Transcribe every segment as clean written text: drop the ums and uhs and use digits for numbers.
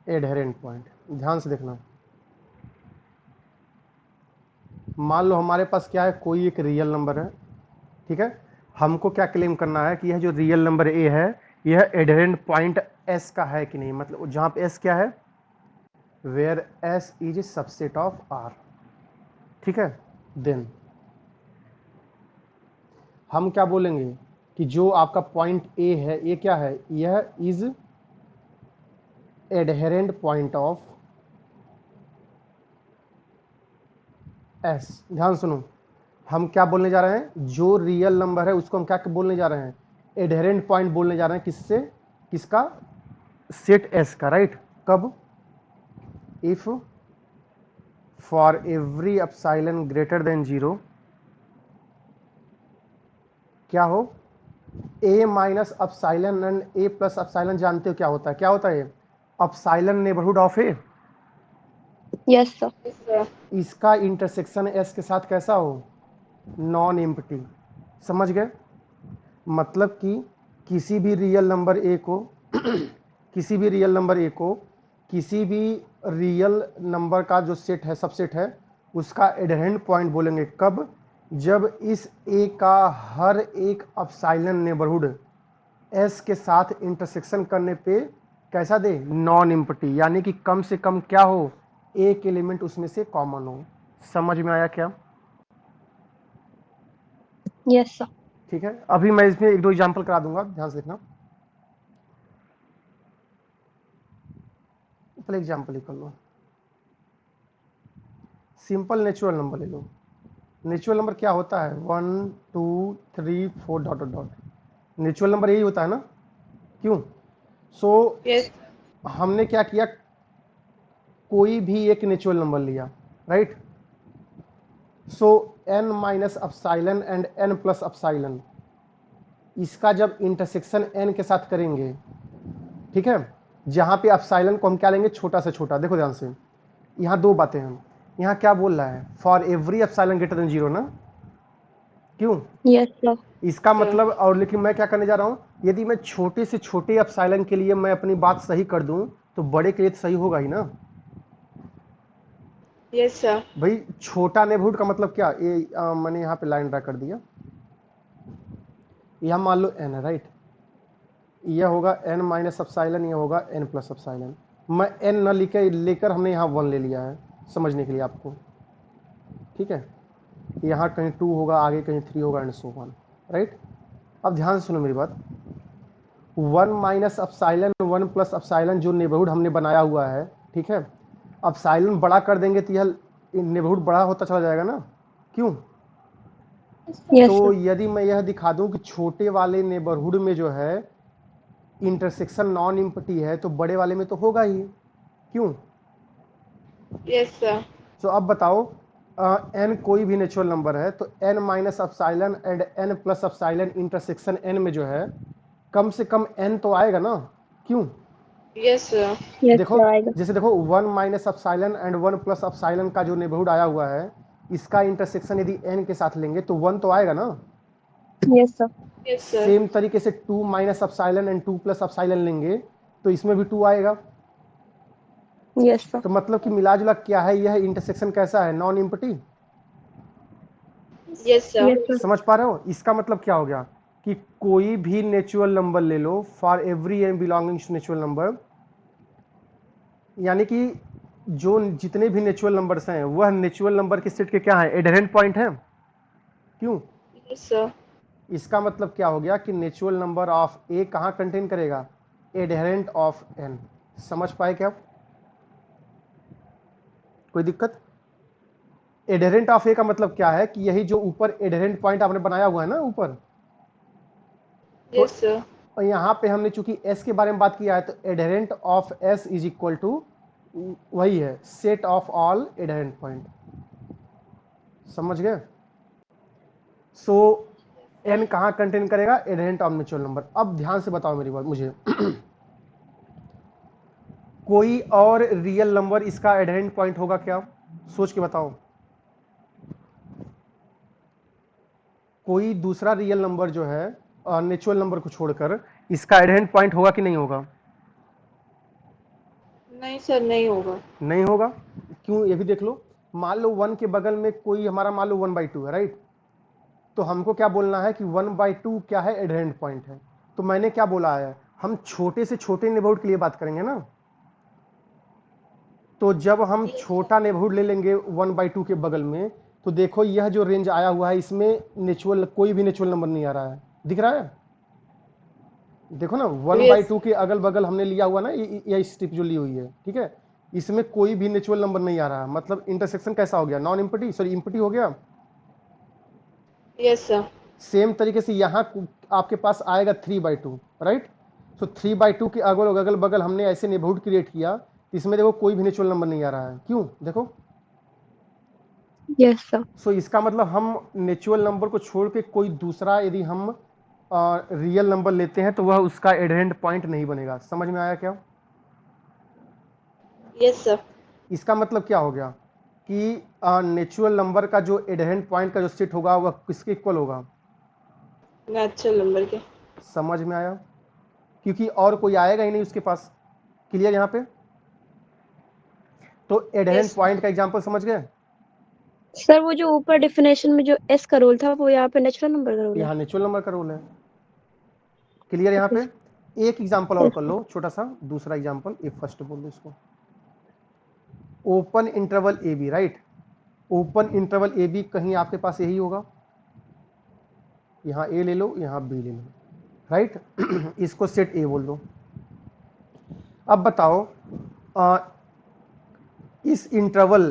Adherent point. ध्यान से देखना, मान लो हमारे पास क्या है, कोई एक रियल नंबर है, ठीक है। हमको क्या क्लेम करना है कि यह जो रियल नंबर ए है यह एडहेरेंट पॉइंट एस का है कि नहीं, मतलब जहां पे एस क्या है, where S is a subset of R, ठीक है। देन हम क्या बोलेंगे कि जो आपका पॉइंट ए है, ये क्या है, यह is adherent point of S. ध्यान सुनो, हम क्या बोलने जा रहे हैं, जो रियल नंबर है उसको हम क्या बोलने जा रहे हैं, एडहेरेंट पॉइंट बोलने जा रहे हैं। किससे, किसका, सेट एस का, राइट। कब, if for every epsilon greater than 0 क्या हो, A minus epsilon and A plus epsilon, जानते हो क्या होता है, क्या होता है, epsilon neighbourhood of A, yes sir. इसका इंटरसेक्शन एस के साथ कैसा हो, नॉन एम्प्टी। समझ गए, मतलब कि किसी भी रियल नंबर ए को किसी भी रियल नंबर ए को किसी भी रियल नंबर का जो सेट है, सबसेट है, उसका एडहेरेंट पॉइंट बोलेंगे कब, जब इस ए का हर एक एप्सिलॉन नेबरहुड एस के साथ इंटरसेक्शन करने पे कैसा दे, नॉन एम्प्टी, यानी कि कम से कम क्या हो, एक एलिमेंट उसमें से कॉमन हो। समझ में आया क्या? Yes sir. ठीक है, अभी मैं इसमें एक दो एग्जांपल करा दूंगा, ध्यान से देखना। पहले एग्जांपल ही कर लो, सिंपल नेचुरल नंबर ले लो। नेचुरल नंबर क्या होता है, 1 2 3 4 dot dot dot, natural number यही होता है ना, क्यों। सो यस हमने क्या किया, कोई भी एक नेचुरल नंबर लिया, right. So n minus epsilon and n plus epsilon, इसका जब इंटरसेक्शन n के साथ करेंगे, ठीक है, जहां पे एप्सिलॉन को हम क्या लेंगे, छोटा से छोटा। देखो ध्यान से, यहाँ दो बातें हैं, यहाँ क्या बोल रहा है, for every epsilon greater than 0 ना, क्यों। Yes sir. इसका मतलब, और लेकिन मैं क्या करने जा रहा हूँ, यदि मैं छोटे से छोटे एप्सिलॉन के लिए मैं अपनी बात सही कर दूं तो बड़े के लिए तो सही होगा ही ना। यस सर भाई छोटा नेबरहुड का मतलब क्या, ये मैंने यहाँ पे लाइन ड्रा कर दिया, यह मान लो n है, राइट। यह होगा n माइनस एप्सिलॉन, यह होगा n प्लस एप्सिलॉन। मैं n न लेकर हमने यहाँ 1 ले लिया है समझने के लिए आपको, ठीक है। यहाँ कहीं 2 होगा, आगे कहीं 3 होगा, एंड सो ऑन, राइट। अब ध्यान से सुनो मेरी बात, 1 माइनस एप्सिलॉन 1 प्लस एप्सिलॉन जो नेबरहुड हमने बनाया हुआ है, ठीक है। एप्सिलॉन बड़ा कर देंगे तो यह नेबरहुड बड़ा होता चला जाएगा ना, क्यों। यस तो सर। यदि मैं यह दिखा दूं कि छोटे वाले नेबरहुड में जो है इंटरसेक्शन नॉन एम्प्टी है, तो बड़े वाले में तो होगा ही, क्यों। यस सर तो अब बताओ, n कोई भी नेचुरल नंबर है तो n minus epsilon and n plus epsilon intersection n में जो है कम से कम n तो आएगा ना, क्यों। यस सर यस देखो, सर आएगा। जैसे देखो 1 minus epsilon and 1 plus epsilon का जो नेबरहुड आया हुआ है, इसका इंटरसेक्शन यदि n के साथ लेंगे तो 1 तो आएगा ना। Yes sir. Yes sir same तरीके से 2 minus epsilon and 2 plus epsilon लेंगे तो इसमें भी 2 आएगा। Yes sir. तो मतलब कि मिला जुला क्या है, यह इंटरसेक्शन कैसा है, non empty. Yes sir yes sir. समझ पा रहे हो, इसका मतलब क्या हो गया कि कोई भी नेचुरल नंबर ले लो, for every n belonging to natural number, यानी कि जो जितने भी नेचुरल नंबर्स हैं वह नेचुरल नंबर के सेट के क्या है, एडहेरेंट पॉइंट है, क्यों। यस सर इसका मतलब क्या हो गया कि नेचुरल नंबर ऑफ ए कहाँ कंटेन करेगा, एडहेरेंट ऑफ एन। समझ पाए क्या, कोई दिक्कत। एडहेरेंट ऑफ ए का मतलब क्या है कि यही जो ऊपर एडहेरेंट पॉइंट आपने बनाया हुआ है ना ऊपर, तो यस सर यहाँ पे हमने चूंकि एस के बारे में बात किया है, तो adherent of S is equal to वही है, set of all adherent point. समझ गए। सो एन कहाँ कंटेन करेगा, एडहेरेंट ऑफ नेचुरल नंबर। अब ध्यान से बताओ मेरी बात मुझे कोई और रियल नंबर इसका एडहेरेंट पॉइंट होगा क्या, सोच के बताओ। कोई दूसरा रियल नंबर जो है नेचुरल नंबर को छोड़कर, इसका एडहेरेंट पॉइंट होगा कि नहीं होगा। नहीं सर, नहीं होगा। नहीं होगा, क्यों ये भी देख लो। मान लो 1 के बगल में कोई हमारा मान लो 1/2 है, राइट। तो हमको क्या बोलना है कि 1/2 क्या है, एडहेरेंट पॉइंट है। तो मैंने क्या बोला है, हम छोटे से छोटे नेबरहुड के लिए बात करेंगे ना। तो जब हम छोटा नेबरहुड ले लेंगे 1/2 के बगल में, तो देखो यह जो रेंज आया हुआ है इसमें नेचुरल कोई भी नेचुरल नंबर नहीं आ रहा है, दिख रहा है। देखो ना 1/2 के अगल बगल हमने लिया हुआ ना, ये स्ट्रिप जो ली हुई है, ठीक है, इसमें कोई भी नेचुरल नंबर नहीं आ रहा है। मतलब इंटरसेक्शन कैसा हो गया, नॉन इम्पटी, सॉरी इम्पटी हो गया। Yes sir. सेम तरीके से यहाँ आपके पास आएगा 3/2, राइट। तो 3/2 के अगल बगल हमने ऐसे नेबरहुड क्रिएट किया, इसमें देखो कोई भी नेचुरल नंबर नहीं आ रहा है, क्यों, देखो। Yes sir. सो इसका मतलब हम नेचुरल नंबर को छोड़ के कोई दूसरा यदि हम रियल नंबर लेते हैं तो वह उसका एडहेरेंट पॉइंट नहीं बनेगा। समझ में आया क्या? Yes sir. इसका मतलब क्या हो गया कि नेचुरल नंबर का जो एडहेरेंट पॉइंट का जो सेट होगा वह किसके इक्वल होगा, नेचुरल नंबर के। समझ में आया? क्योंकि और कोई आएगा ही नहीं उसके पास। क्लियर यहाँ पे? तो एडहेरेंट Yes, पॉइंट का एग्जांपल समझ गए। सर वो जो ऊपर डेफिनेशन में जो एस का रोल था वो यहाँ पे नेचुरल नंबर का रोल है। यहाँ नेचुरल नंबर का रोल है। क्लियर यहाँ ओके पे? एक एग्जांपल और यस कर लो छोटा सा, दूसरा एग्जांपल, ये फर्स्ट बोल दो इसको। ओपन इंटरवल ए बी, राइट। ओपन इंटरवल ए बी कहीं आपके पास यही होगा, यहाँ ए ले लो, यहाँ बी ले लो, राइट। इसको सेट ए बोल दो। अब बताओ इस इंटरवल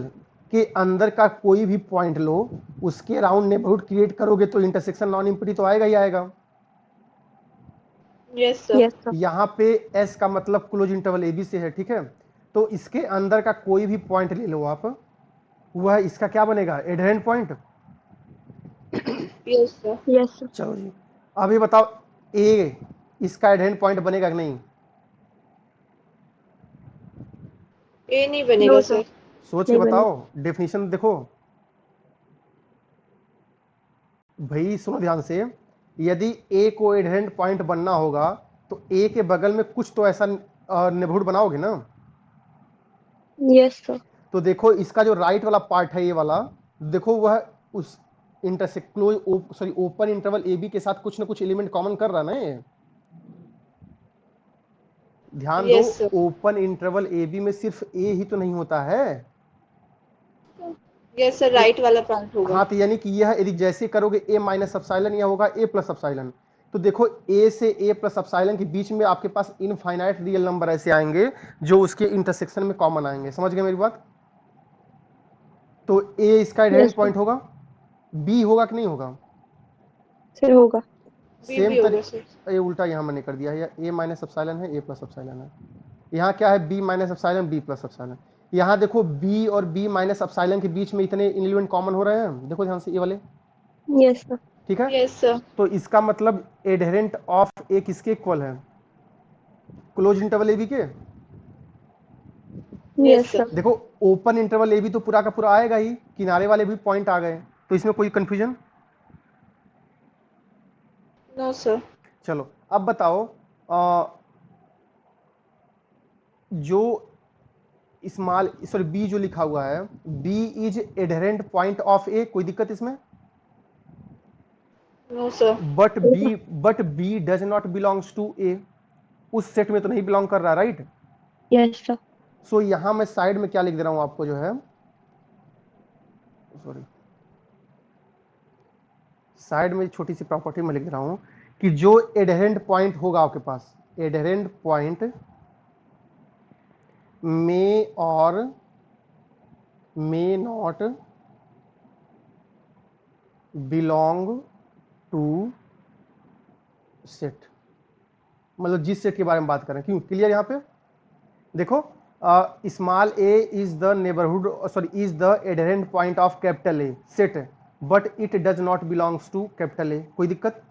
के अंदर का कोई भी पॉइंट लो, उसके अराउंड नेबरहुड क्रिएट करोगे तो इंटरसेक्शन नॉन इम्पटी तो आएगा ही आएगा। yes sir. Yes sir. यहाँ पे एस का मतलब क्लोज इंटरवल ए बी से है, ठीक है। तो इसके अंदर का कोई भी पॉइंट ले लो आप, वह इसका क्या बनेगा, adherent point. Yes sir. Yes sir. चलो जी, अभी बताओ ए इसका एडहेरेंट पॉइंट बनेगा कि नहीं? ए नहीं बनेगा नो सर। सर। सोच के नहीं बनेगा। बताओ, डेफिनेशन देखो भाई, सुनो ध्यान से। यदि ए को एडहेरेंट पॉइंट बनना होगा तो ए के बगल में कुछ तो ऐसा नेबरहुड बनाओगे ना। Yes sir. तो देखो इसका जो राइट वाला पार्ट है ये वाला, देखो वह उस intersect close sorry open interval ए बी के साथ कुछ ना कुछ एलिमेंट कॉमन कर रहा है ना ये। ध्यान दो, Yes sir. ओपन इंटरवल ए बी में सिर्फ ए ही तो नहीं होता है। Yes sir, राइट वाला पार्ट होगा। हाँ, तो यानी कि यह यदि जैसे करोगे ए माइनस एप्सिलॉन, यह होगा ए प्लस एप्सिलॉन। तो देखो ए से ए प्लस एप्सिलॉन के बीच में आपके पास इनफाइनाइट रियल नंबर ऐसे आएंगे जो उसके इंटरसेक्शन में कॉमन आएंगे। समझ गए मेरी बात? तो ए इसका एडहेरेंट यस सर। पॉइंट होगा, बी होगा कि नहीं होगा? सर होगा। बी सेम भी होगा सर। तरीके, ये उल्टा यहाँ मैंने कर दिया है, ए माइनस एप्सिलॉन है, ए प्लस एप्सिलॉन है। यहाँ क्या है, b minus epsilon, b plus epsilon. यहाँ देखो बी और बी माइनस एप्सिलॉन के बीच में इतने एलिमेंट कॉमन हो रहे हैं, देखो ध्यान से ये वाले, यस सर। ठीक है। Yes sir. तो इसका मतलब एडहेरेंट ऑफ ए किसके इक्वल है, क्लोज इंटरवल ए बी के। Yes yes sir. सर। देखो ओपन इंटरवल ए बी तो पूरा का पूरा आएगा ही, किनारे वाले भी पॉइंट आ गए, तो इसमें कोई कंफ्यूजन? No sir. चलो अब बताओ जो स्मॉल सॉरी बी जो लिखा हुआ है, B is adherent point of A, कोई दिक्कत इसमें? No sir. But B does not belongs to A, उस सेट में तो नहीं बिलोंग कर रहा, राइट। Yes sir. सो यहां मैं साइड में क्या लिख दे रहा हूं आपको, जो है सॉरी साइड में छोटी सी प्रॉपर्टी में लिख दे रहा हूं कि जो एडहेरेंट पॉइंट होगा आपके पास, एडहेरेंट पॉइंट मे और may not belong to set, मतलब जिस सेट के बारे में बात करें। क्यों, क्लियर यहाँ पे? देखो small a is the neighbourhood sorry is the adherent point of capital A set, but it does not belongs to capital A, कोई दिक्कत?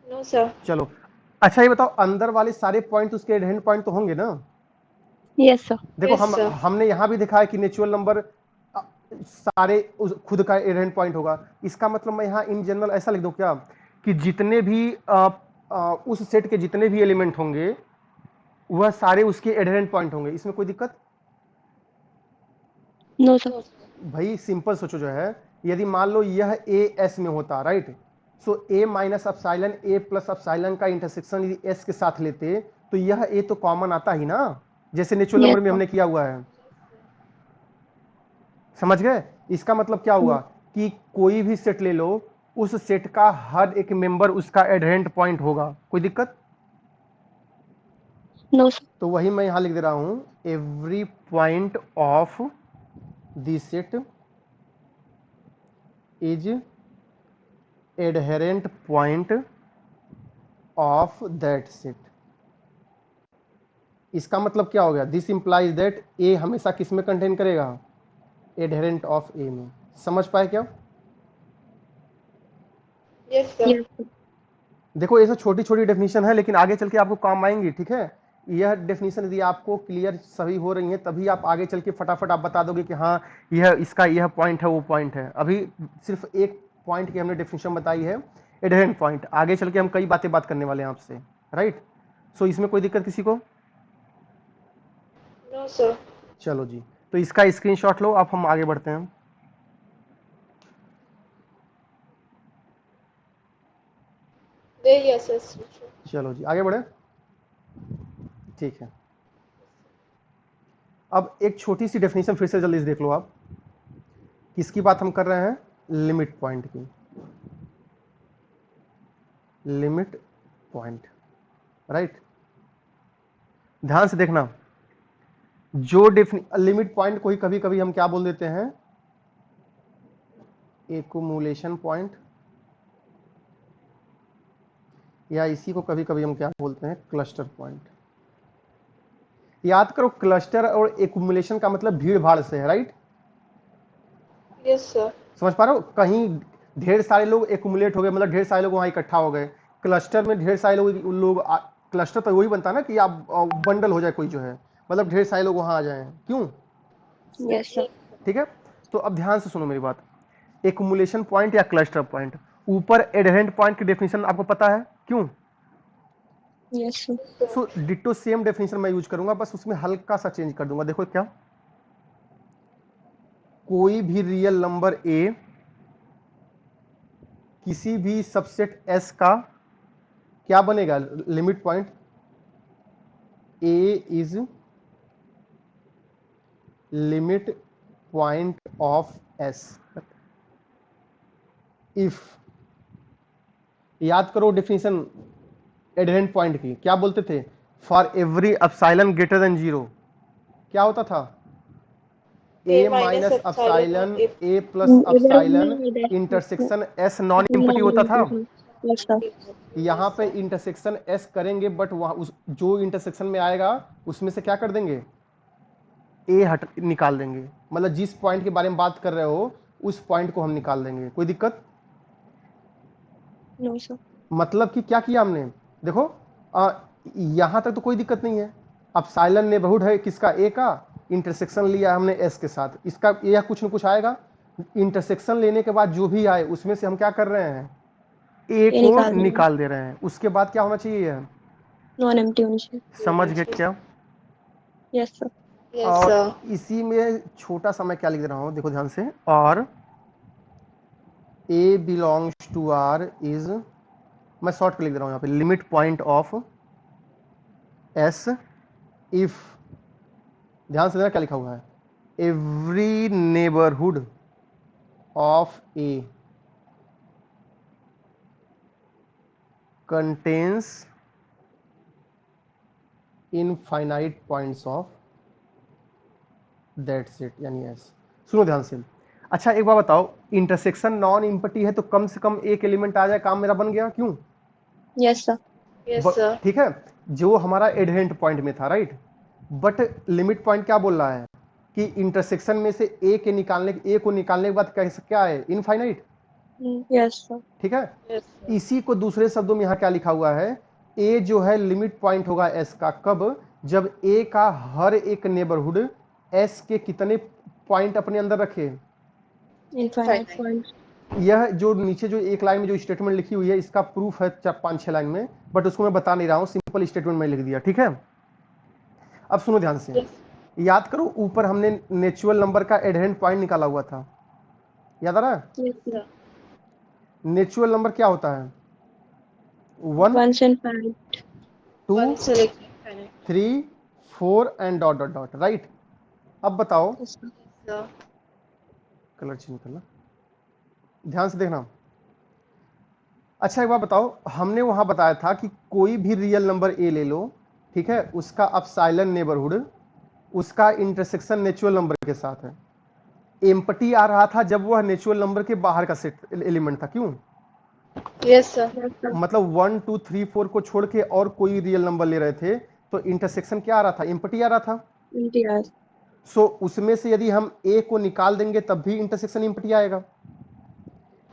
No sir. चलो अच्छा ये बताओ, अंदर वाले सारे पॉइंट उसके एडहेरेंट पॉइंट तो होंगे ना। Yes sir. देखो Yes sir. हमने यहां भी देखा है कि नेचुरल नंबर सारे खुद का एडहेरेंट पॉइंट होगा। इसका मतलब मैं यहाँ इन जनरल ऐसा लिख दूं क्या कि जितने भी उस सेट के जितने भी एलिमेंट होंगे वह सारे उसके एडहेरेंट पॉइंट होंगे। इसमें कोई दिक्कत? No sir. भाई सिंपल सोचो जो है, यदि मान लो यह ए एस में होता, राइट, सो ए माइनस अपसाइलन ए प्लस अपसाइलन का इंटरसेक्शन यदि एस के साथ लेते तो यह ए तो कॉमन आता ही ना, जैसे नेचुरल Yes, नंबर में हमने किया हुआ है। समझ गए? इसका मतलब क्या हुआ कि कोई भी सेट ले लो, उस सेट का हर एक मेंबर उसका एडहेरेंट पॉइंट होगा। कोई दिक्कत? No sir. तो वही मैं यहां लिख दे रहा हूं, every point of this set is adherent point of that set. इसका मतलब क्या हो गया? दिस इंप्लाइज दैट ए हमेशा किस में कंटेन करेगा? एडहेरेंट ऑफ ए में। समझ पाए क्या? Yes sir. Yes, sir. देखो ये सब छोटी छोटी डेफिनेशन है, लेकिन आगे चल के आपको काम आएंगी। ठीक है, यह डेफिनेशन यदि आपको क्लियर सभी हो रही है तभी आप आगे चल के फटाफट आप बता दोगे कि हाँ यह इसका यह पॉइंट है, वो पॉइंट है। अभी सिर्फ एक पॉइंट की हमने डेफिनेशन बताई है, एडहेरेंट पॉइंट। आगे चल के हम कई बात करने वाले हैं आपसे, राइट। सो इसमें कोई दिक्कत किसी को? No sir. चलो जी, तो इसका स्क्रीनशॉट लो, अब हम आगे बढ़ते हैं। दे यस सर। चलो जी आगे बढ़े। ठीक है, अब एक छोटी सी डेफिनेशन फिर से जल्दी से देख लो आप। किसकी बात हम कर रहे हैं? लिमिट पॉइंट की। Limit point, right. ध्यान से देखना, जो लिमिट पॉइंट को ही कभी कभी हम क्या बोल देते हैं? एक्युमुलेशन पॉइंट, या इसी को कभी कभी हम क्या बोलते हैं? Cluster point. याद करो, क्लस्टर और एक्युमुलेशन का मतलब भीड़ भाड़ से है, राइट। Yes sir. समझ पा रहे हो? कहीं ढेर सारे लोग एक्युमुलेट हो गए, मतलब ढेर सारे लोग वहां इकट्ठा हो गए। क्लस्टर में ढेर सारे लोग क्लस्टर तो वही बनता है ना कि आप बंडल हो जाए कोई जो है, मतलब ढेर सारे लोग वहां आ जाए। क्यों? Yes, sir. ठीक है, तो अब ध्यान से सुनो मेरी बात। एक्युमुलेशन पॉइंट या क्लस्टर पॉइंट, ऊपर एडहेरेंट पॉइंट की डेफिनेशन आपको पता है क्यों? Yes, sir. सो डिट्टो सेम डेफिनेशन मैं यूज करूंगा, बस उसमें हल्का सा चेंज कर दूंगा। देखो क्या, कोई भी रियल नंबर ए किसी भी सबसेट एस का क्या बनेगा? Limit point A is limit point of S if, याद करो डेफिनेशन एडहेरेंट पॉइंट की, क्या बोलते थे? For every epsilon greater than 0 क्या होता था? A minus epsilon A plus epsilon intersection S non empty होता था। Yes, sir. यहाँ पे इंटरसेक्शन एस करेंगे, बट वहाँ उस जो इंटरसेक्शन में आएगा उसमें से क्या कर देंगे? ए हट निकाल देंगे, मतलब जिस पॉइंट के बारे में बात कर रहे हो उस पॉइंट को हम निकाल देंगे। कोई दिक्कत? No, sir. मतलब कि क्या किया हमने? देखो यहां तक तो कोई दिक्कत नहीं है। अब साइलन नेबरहुड है किसका? ए का। इंटरसेक्शन लिया हमने एस के साथ, इसका यह कुछ न कुछ आएगा। इंटरसेक्शन लेने के बाद जो भी आए उसमें से हम क्या कर रहे हैं? ए ये को निकाल देंगे। निकाल दे रहे हैं। उसके बाद क्या होना चाहिए? नॉन एम्प्टी होनी चाहिए। समझ गए क्या? Yes sir. यस और सर। इसी में छोटा सा मैं क्या लिख रहा हूं, देखो ध्यान से। और ए बिलोंग्स टू आर इज, मैं शॉर्ट कर लिख रहा हूं यहाँ पे, limit point of S if, ध्यान से देखना क्या लिखा हुआ है, every neighbourhood of A contains infinite points of that set, यानी एस। सुनो ध्यान से। अच्छा एक बार बताओ, इंटरसेक्शन नॉन इम्पटी है तो कम से कम एक एलिमेंट आ जाए, काम मेरा बन गया। क्यों? Yes sir. Yes sir. ठीक है, जो हमारा एडहेरेंट पॉइंट में था, राइट। बट लिमिट पॉइंट क्या बोल रहा है कि इंटरसेक्शन में से ए को निकालने के बाद कैसे क्या है? इनफाइनाइट। Yes sir. ठीक है, यस सर। इसी को दूसरे शब्दों में यहाँ क्या लिखा हुआ है? ए जो है लिमिट पॉइंट होगा एस का, कब? जब ए का हर एक नेबरहुड एस के कितने पॉइंट अपने अंदर रखे? Infinite point. यह जो नीचे जो एक लाइन में जो स्टेटमेंट लिखी हुई है इसका प्रूफ है 5-6 लाइन में, बट उसको मैं बता नहीं रहा हूं, सिंपल स्टेटमेंट में लिख दिया। ठीक है, अब सुनो ध्यान से, Yes. याद करो ऊपर हमने नेचुरल नंबर का एडहेरेंट पॉइंट निकाला हुआ था, याद आ रहा है? Yes, sir. Sir. Natural number क्या होता है? 1 Once and five. 2 One select infinite. 3 4 and dot dot dot, right? अब बताओ, Yes, sir. Sir. Colour change करना, ध्यान से देखना। अच्छा एक बात बताओ, हमने वहां बताया था कि कोई भी रियल नंबर ए ले लो, ठीक है, उसका अपसाइलन नेबरहुड उसका इंटरसेक्शन नेचुरल नंबर के साथ है। एम्पटी आ रहा था जब वह नेचुरल नंबर के बाहर का सेट एलिमेंट था, क्यों? Yes, sir. Yes, sir. मतलब 1 2 3 4 को छोड़ के और कोई रियल नंबर ले रहे थे तो इंटरसेक्शन क्या आ रहा था? एम्पटी आ रहा था। Yes. सो उसमें से यदि हम ए को निकाल देंगे तब भी इंटरसेक्शन एम्पटी आएगा।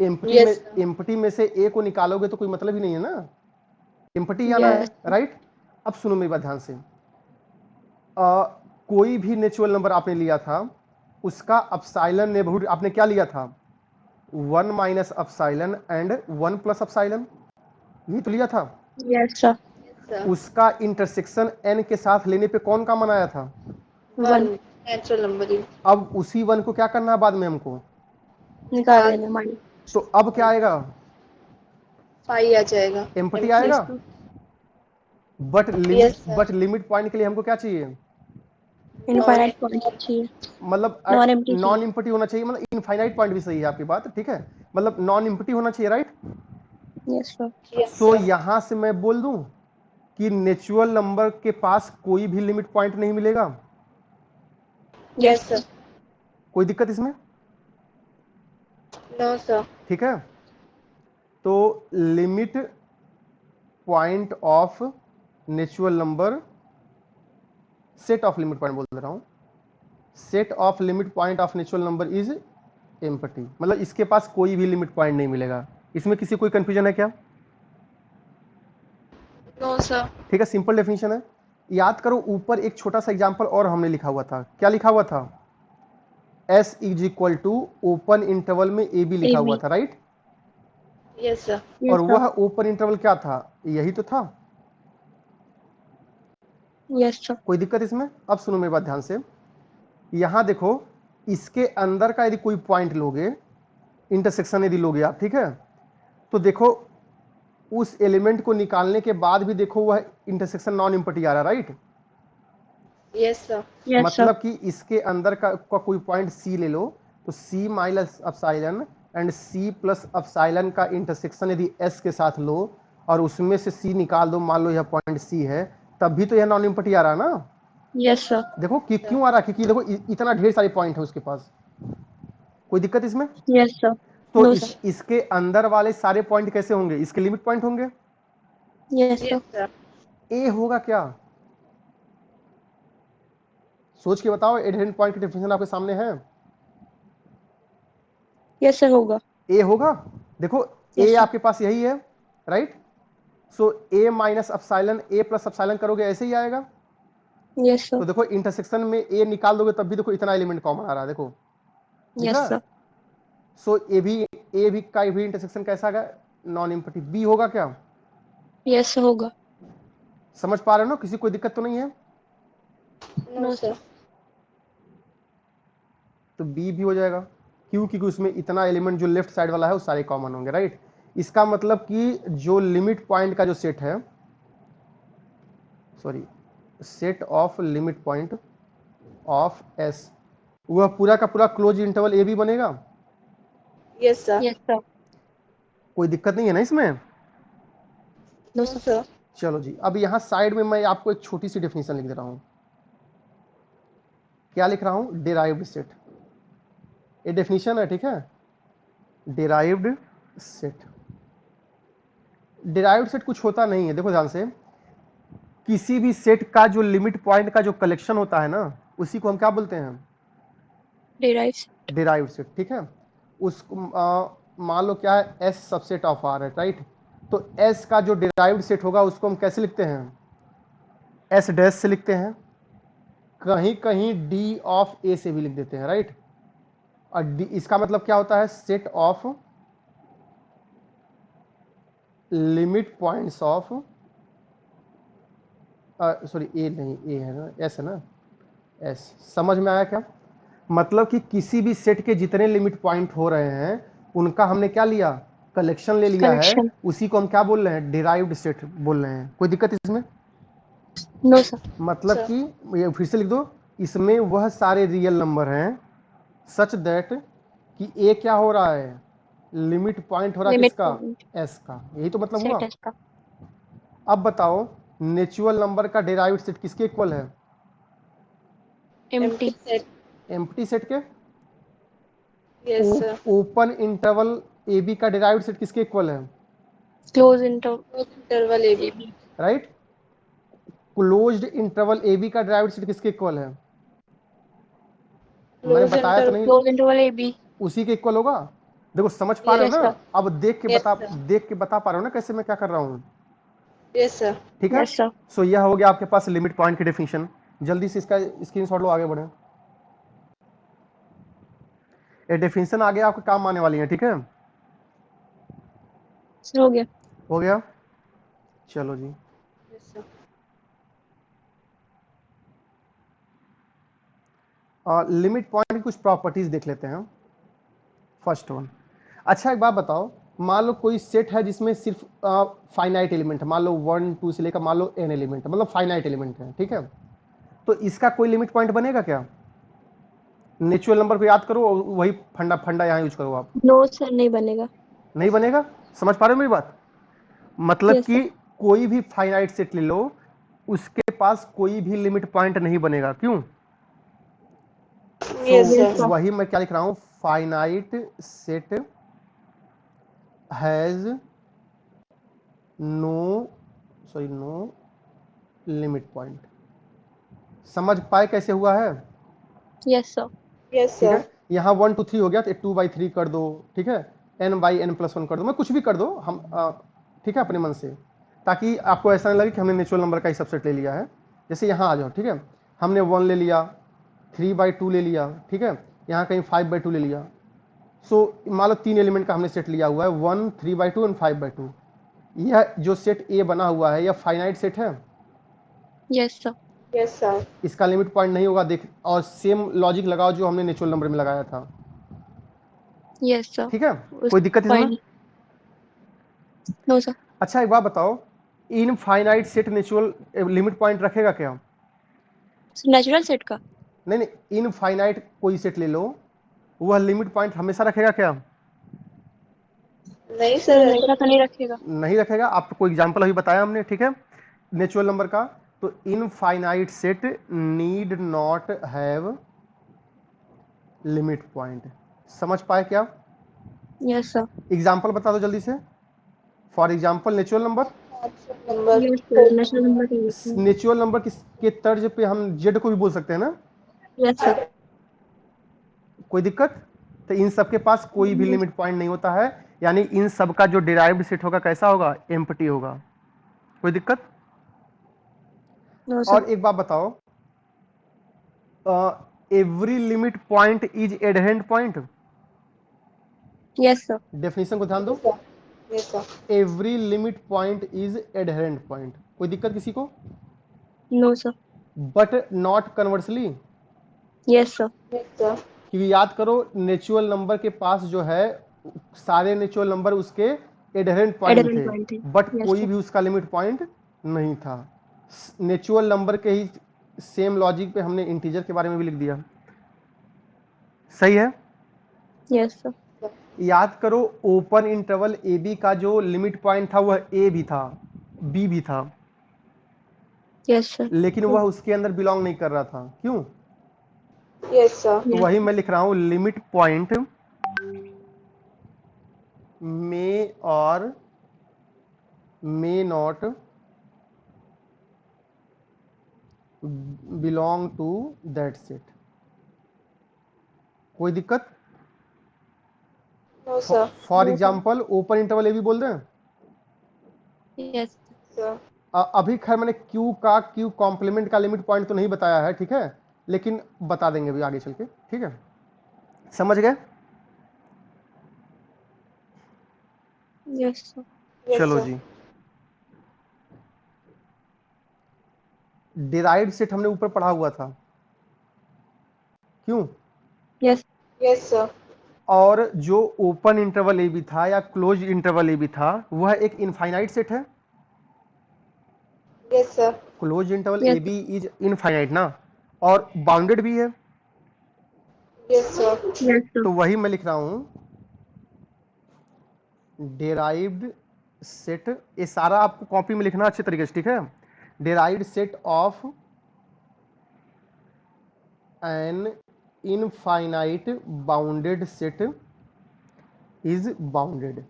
एम्पटी Yes, में sir. एम्पटी में से ए को निकालोगे तो कोई मतलब ही नहीं है ना, एम्पटी आना है, Yes. राइट? अब सुनो मेरी बात ध्यान से, कोई भी नेचुरल नंबर आपने लिया था उसका अपसाइलन नेबरहुड आपने क्या लिया था? 1 minus epsilon and 1 plus epsilon, यही तो लिया था। Yes, sir. Sir. उसका इंटरसेक्शन एन के साथ लेने पे कौन कॉमन आया था? One natural number is अब उसी 1 को क्या करना है बाद में हमको? निकाल देंगे माइनस. तो अब क्या आएगा? pi आ जाएगा. Empty Empty. आएगा। sir. But Yes, sir. Limit point के लिए हमको क्या चाहिए? Infinite point चाहिए. मतलब Non empty नॉन चाहिए. इम्पटी होना चाहिए, मतलब इनफाइनाइट पॉइंट भी सही है आपकी बात, ठीक है, मतलब नॉन इम्पटी होना चाहिए, राइट? Yes, sir. Yes, सो sir. यहां से मैं बोल दूं कि नेचुरल नंबर के पास कोई भी लिमिट पॉइंट नहीं मिलेगा। Yes, sir. कोई दिक्कत इसमें? No, sir. ठीक है, तो limit point of natural number, set of limit point बोल रहा हूं, set of limit point of natural number is empty, मतलब इसके पास कोई भी लिमिट पॉइंट नहीं मिलेगा। इसमें किसी कोई कंफ्यूजन है क्या? No, sir. ठीक है, सिंपल डेफिनेशन है। याद करो ऊपर एक छोटा सा एग्जांपल और हमने लिखा हुआ था, क्या लिखा हुआ था? S is equal to open interval में ए बी लिखा AB. हुआ था, राइट? Yes, sir. Yes, और sir. वह ओपन इंटरवल क्या था? यही तो था। Yes, sir. कोई दिक्कत इसमें? अब सुनो मेरी बात ध्यान से, यहां देखो, इसके अंदर का यदि कोई पॉइंट लोगे, इंटरसेक्शन यदि लोगे आप, ठीक है, तो देखो उस एलिमेंट को निकालने के बाद भी देखो वह इंटरसेक्शन नॉन इम्पटी आ रहा, right? Yes, sir. Yes, sir. मतलब कि इसके अंदर का कोई पॉइंट सी ले लो तो C minus epsilon and C plus epsilon का इंटरसेक्शन यदि एस के साथ लो और उसमें से सी निकाल दो, मान लो यह पॉइंट सी है, तब भी तो यह नॉन इम्पटी आ रहा है ना। Yes, sir. देखो कि क्यों आ रहा है, क्योंकि देखो इतना ढेर सारे पॉइंट है उसके पास। कोई दिक्कत इसमें? Yes, sir. तो No, sir. इसके अंदर वाले सारे पॉइंट कैसे होंगे? इसके लिमिट पॉइंट होंगे। Yes, sir. Yes, sir. ए होगा क्या? सोच के बताओ, एडहेरेंट पॉइंट की डेफिनेशन आपके सामने है। Yes, sir. होगा. ए होगा। देखो Yes, ए sir. आपके पास यही है, राइट? सो ए माइनस अपसाइलन ए प्लस अपसाइलन करोगे ऐसे ही आएगा। Yes, sir. तो देखो इंटरसेक्शन में ए निकाल दोगे तब भी देखो इतना एलिमेंट कॉमन आ रहा है, देखो दिख Yes, रहा है? sir. सो ए भी का भी इंटरसेक्शन कैसा आएगा? Non empty. बी होगा क्या? Yes, sir. होगा. समझ पा रहे हो ना? किसी कोई दिक्कत तो नहीं है? No, sir. तो बी भी हो जाएगा, क्यों? क्योंकि उसमें इतना एलिमेंट जो लेफ्ट साइड वाला है वो सारे कॉमन होंगे, राइट? इसका मतलब कि जो लिमिट पॉइंट का जो सेट है, sorry, set of limit point of S, वह पूरा का पूरा क्लोज इंटरवल ए बी बनेगा। Yes, sir. Yes, sir. कोई दिक्कत नहीं है ना इसमें? No, No, sir. sir. चलो जी, अब यहाँ साइड में मैं आपको एक छोटी सी डेफिनेशन लिख दे रहा हूँ। क्या लिख रहा हूँ? Derived set. ये डेफिनेशन है, ठीक है? Derived set. डिराइव्ड सेट कुछ होता नहीं है, देखो ध्यान से, किसी भी सेट का जो लिमिट पॉइंट का जो कलेक्शन होता है ना, उसी को हम क्या बोलते हैं? Derives. डिराइव्ड सेट, ठीक है? उसको मान लो क्या है, एस सबसेट ऑफ आर है, राइट? तो एस का जो डिराइव्ड सेट होगा उसको हम कैसे लिखते हैं? एस डैश से लिखते हैं, कहीं कहीं डी ऑफ ए से भी लिख देते हैं, राइट? और डी, इसका मतलब क्या होता है? Set of limit points of sorry A नहीं, ए है ना, एस है ना, एस। समझ में आया क्या? मतलब कि किसी भी सेट के जितने लिमिट पॉइंट हो रहे हैं उनका हमने क्या लिया, कलेक्शन ले लिया है, कलेक्शन। उसी को हम क्या बोल रहे हैं, डिराइव्ड सेट बोल रहे हैं। कोई दिक्कत इसमें? No sir. मतलब सर। कि ये फिर से लिख दो, इसमें वह सारे रियल नंबर हैं सच दैट कि ए क्या हो रहा है, लिमिट पॉइंट हो रहा है लिमिट किसका, पॉइंट एस का। यही तो मतलब सेट हुआ। है इसका। अब बताओ नेचुरल नंबर का डिराइव्ड सेट किसके इक्वल है, empty. Empty set. Empty set के। Yes sir. ओपन इंटरवल ए बी का डिराइव्ड सेट किसके इक्वल है, क्लोज इंटरवल इंटरवल ए बी। राइट। क्लोज्ड इंटरवल ए बी का डिराइव्ड सेट किसके इक्वल है, मैंने क्लोज बताया तो इंटरवल। नहीं, क्लोज इंटरवल ए बी। उसी के इक्वल होगा। देखो समझ पा रहे हो यस ना, सर। अब यस सर। देख के बता पा रहे हो ना कैसे मैं क्या कर रहा हूँ। Yes sir. ठीक है। Yes sir. सो यह हो गया आपके पास लिमिट पॉइंट की डेफिनेशन। जल्दी से इसका स्क्रीनशॉट लो, आगे बढ़े। ये डेफिनेशन आगे आपको काम आने वाली है, ठीक है। सर हो गया। हो गया, चलो जी। Yes sir. लिमिट पॉइंट की कुछ प्रॉपर्टीज देख लेते हैं। फर्स्ट वन, अच्छा एक बात बताओ, मान लो कोई सेट है जिसमें सिर्फ फाइनाइट एलिमेंट है, मान लो 1 2 से लेकर मान लो n एलिमेंट है, मतलब फाइनाइट एलिमेंट है, ठीक है। तो इसका कोई लिमिट पॉइंट बनेगा क्या? नेचुरल नंबर को याद करो और वही फंडा फंडा यहाँ यूज करो आप। नो सर नहीं बनेगा। नहीं बनेगा, समझ पा रहे हो मेरी बात? मतलब यस कि सर। कोई भी फाइनाइट सेट ले लो, उसके पास कोई भी लिमिट पॉइंट नहीं बनेगा। क्यों? So yes yes sir. Sir. वही मैं क्या लिख रहा हूं, finite set has no, sorry no limit point. समझ पाए कैसे हुआ है? Yes sir. यस ठीक सर। है। यहाँ 1 2 3 हो गया तो 2/3 कर दो, ठीक है। n/n+1 कर दो, मैं कुछ भी कर दो हम, ठीक है, अपने मन से, ताकि आपको ऐसा नहीं लगे कि हमने नेचुरल नंबर का ही सबसेट ले लिया है। जैसे यहाँ आ जाओ, ठीक है, हमने 1 ले लिया, 3/2 ले लिया, ठीक है, यहाँ कहीं 5/2 ले लिया। सो मान लो 3 एलिमेंट का हमने सेट लिया हुआ है, 1 3/2 एंड 5/2। यह जो सेट ए बना हुआ है यह फाइनाइट सेट है, यस सर। Yes sir. इसका लिमिट पॉइंट नहीं होगा। देख, और सेम लॉजिक लगाओ जो हमने नेचुरल नंबर में लगाया था। Yes sir. ठीक है, उस कोई दिक्कत इसमें? पॉइंट। No sir. अच्छा एक बात बताओ, infinite set natural limit point रखेगा क्या? नेचुरल सेट का। नहीं नहीं, इनफाइनाइट कोई सेट ले लो, वह लिमिट पॉइंट हमेशा रखेगा क्या? नहीं सर सर। हमेशा तो नहीं रखेगा। नहीं रखेगा। आपको कोई एग्जांपल अभी बताया हमने, ठीक है, नेचुरल नंबर का। तो infinite set need not have limit point. समझ पाए क्या? Yes sir. एग्जांपल बता दो जल्दी से। For example natural number, number. Yes sir natural number का यूज है। नेचुरल नंबर के तर्ज पे हम जेड को भी बोल सकते हैं ना। Yes sir. कोई दिक्कत? तो इन सब के पास कोई भी लिमिट पॉइंट नहीं होता है, यानी इन सब का जो डिराइव्ड सेट होगा कैसा होगा, एम्प्टी होगा। कोई दिक्कत? No sir. और एक बात बताओ, every limit point is adherent point. Yes sir. Definition को ध्यान दो, yes sir. Every limit point is adherent point. कोई दिक्कत किसी को? No sir. But not conversely. Yes sir. Yes sir. क्योंकि याद करो नेचुरल नंबर के पास जो है सारे नेचुरल नंबर उसके एडहेरेंट पॉइंट एडरेंट थे, पॉइंट है। बट यस कोई सर। भी उसका लिमिट पॉइंट नहीं था। नेचुरल नंबर के ही सेम लॉजिक पे हमने इंटीजर के बारे में भी लिख दिया। सही है। Yes sir. याद करो ओपन इंटरवल ए बी का जो लिमिट पॉइंट था वह ए भी था, बी भी था, यस सर। लेकिन वह उसके अंदर बिलोंग नहीं कर रहा था। क्यों? Yes sir. तो यस वही मैं लिख रहा हूं, लिमिट पॉइंट मे और may not belong to that set. कोई दिक्कत? No sir. For no sir. Example open interval A भी बोल दें। यस। सर। अभी खैर मैंने क्यू कॉम्प्लीमेंट का लिमिट पॉइंट तो नहीं बताया है, ठीक है, लेकिन बता देंगे अभी आगे चल के। ठीक है, समझ गए? Yes sir. यस चलो सर। जी। डिराइव्ड सेट हमने ऊपर पढ़ा हुआ था, क्यों? Yes Yes, sir. और जो ओपन इंटरवल ए बी था या क्लोज इंटरवल ए बी था वह एक इनफाइनाइट सेट है। Yes, sir. Close interval Yes. A b is infinite ना, और बाउंडेड भी है। Yes, sir. यस सर तो वही मैं लिख रहा हूं, डेराइव्ड सेट, ये सारा आपको कॉपी में लिखना अच्छे तरीके से, ठीक है? Derived set of an infinite bounded set is bounded.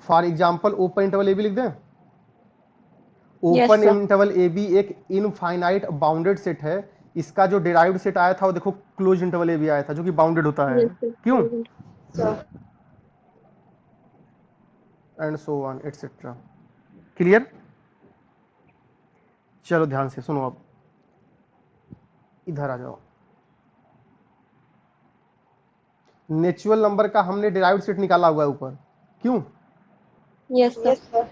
For example open interval A b लिख दें। Yes, open sir. इंटरवल ए बी एक इनफाइनाइट बाउंडेड सेट है। इसका जो डिराइव्ड सेट आया था वो देखो क्लोज इंटरवल ए बी आया था, जो कि बाउंडेड होता है। Yes, sir. क्यों? Sir. And so on etcetera. Clear? चलो ध्यान से सुनो, अब इधर आ जाओ। नेचुरल नंबर का हमने डिराइव्ड सेट निकाला हुआ है ऊपर, क्यों? Yes, sir. Yes, sir.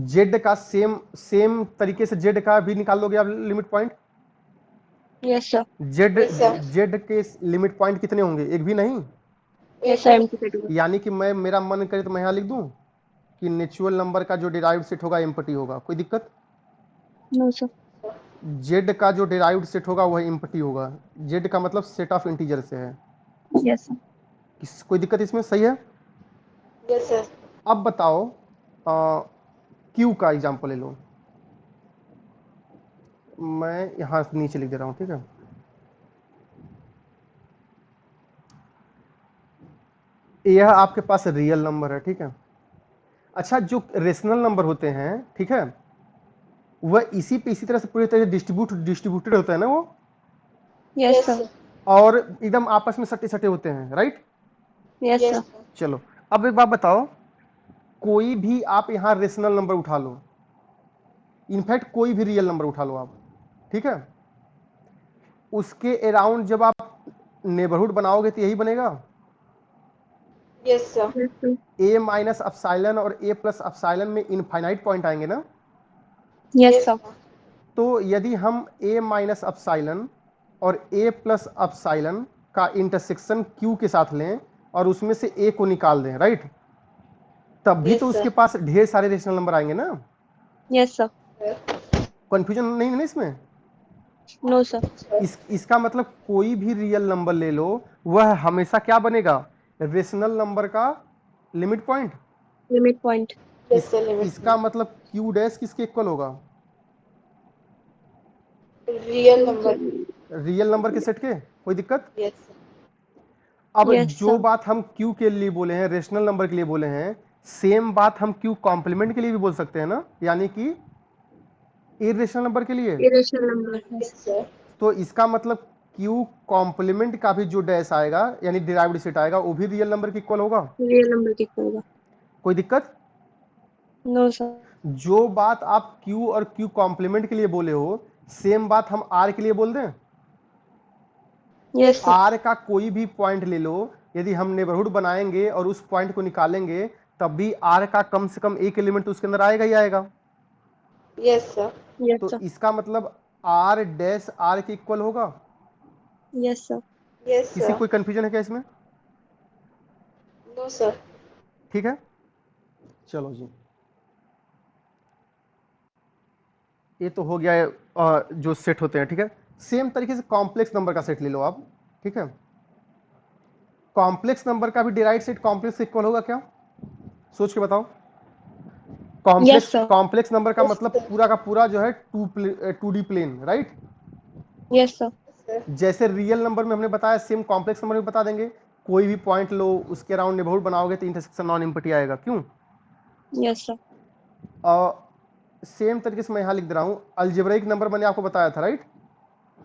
Z का सेम तरीके से जेड का भी निकाल लोगे आप limit point. Yes, sir. Z Yes, sir. Z के लिमिट पॉइंट कितने होंगे? एक भी नहीं। Yes, sir. empty set होगा. यानी कि मैं, मेरा मन करे तो मैं यहाँ लिख दूं कि नेचुरल नंबर का जो डिराइव्ड सेट होगा एम्प्टी होगा। कोई दिक्कत? No, sir. जेड का जो डिराइव्ड सेट होगा वह एम्प्टी होगा। जेड का मतलब सेट ऑफ इंटीजर से है। Yes, sir. कोई दिक्कत इसमें? सही है। Yes, sir. अब बताओ क्यू का एग्जांपल ले लो। मैं यहाँ नीचे लिख दे रहा हूँ, ठीक है? यह आपके पास रियल नंबर है, ठीक है? अच्छा, जो रेशनल नंबर होते हैं, ठीक है, वह इसी पे इसी तरह से पूरी तरह से डिस्ट्रीब्यूटेड होता है ना वो, Yes, Yes, sir. sir. और एकदम आपस में सटे सटे होते हैं, right? Yes, Yes, sir. sir. चलो अब एक बात बताओ, कोई भी आप यहाँ रेशनल नंबर उठा लो, इनफैक्ट कोई भी रियल नंबर उठा लो आप, ठीक है, उसके अराउंड जब आप नेबरहुड बनाओगे तो यही बनेगा। Yes, sir. Yes, sir. ए माइनस अपसाइलन और ए प्लस अपसाइलन में इनफाइनाइट पॉइंट आएंगे ना। Yes, sir. तो यदि हम ए माइनस अपसाइलन और ए प्लस अपसाइलन का इंटरसेक्शन क्यू के साथ लें और उसमें से ए को निकाल दें, राइट, तब भी Yes, तो उसके sir. पास ढेर सारे रेशनल नंबर आएंगे ना। Yes, sir. कंफ्यूजन नहीं है ना इसमें? No, sir. इसका मतलब कोई भी रियल नंबर ले लो, वह हमेशा क्या बनेगा? रेशनल नंबर का limit point. Limit point. Yes, sir. Limit. इसका मतलब क्यू डैश किसके इक्वल होगा? Real number. रियल नंबर के सेट के। कोई दिक्कत? Yes, sir. अब Yes, जो sir. बात हम क्यू के लिए बोले हैं, रेशनल नंबर के लिए बोले हैं, सेम बात हम क्यू कॉम्प्लीमेंट के लिए भी बोल सकते हैं ना, यानी कि इरेशनल नंबर के लिए। Irrational number. Yes. Yes, sir. तो इसका मतलब क्यू कॉम्प्लीमेंट का भी जो डैश आएगा यानी डिराइव्ड सेट आएगा वो भी रियल नंबर के इक्वल होगा। Real number की होगा. कोई दिक्कत? No, sir. जो बात आप क्यू और क्यू कॉम्प्लीमेंट के लिए बोले हो, सेम बात हम आर के लिए बोल दें। Yes, sir. आर का कोई भी पॉइंट ले लो, यदि हम नेबरहुड बनाएंगे और उस पॉइंट को निकालेंगे तब भी आर का कम से कम एक एलिमेंट उसके अंदर आएगा ही आएगा। Yes, sir. Yes, तो sir. इसका मतलब आर डैश आर के इक्वल होगा। Yes, sir. Yes, किसी sir. कोई कंफ्यूजन है क्या इसमें? No, sir. ठीक है, चलो जी, ये तो हो गया है जो सेट होते हैं, ठीक है। सेम तरीके से कॉम्प्लेक्स नंबर का सेट ले लो आप, ठीक है। कॉम्प्लेक्स नंबर का भी डिराइव्ड सेट कॉम्प्लेक्स से इक्वल होगा क्या? सोच के बताओ। Yes, sir. कॉम्प्लेक्स नंबर का Yes, मतलब sir. पूरा का पूरा जो है 2D plane, right. Yes, sir. Sir. जैसे रियल नंबर में हमने बताया, सेम कॉम्प्लेक्स नंबर में बता देंगे। कोई भी पॉइंट लो, उसके अराउंड नेबरहुड बनाओगे तो इंटरसेक्शन नॉन एम्प्टी आएगा। क्यों? Yes, sir. सेम तरीके से मैं यहाँ लिख दे रहा हूँ, अलजेब्राइक नंबर मैंने आपको बताया था, right.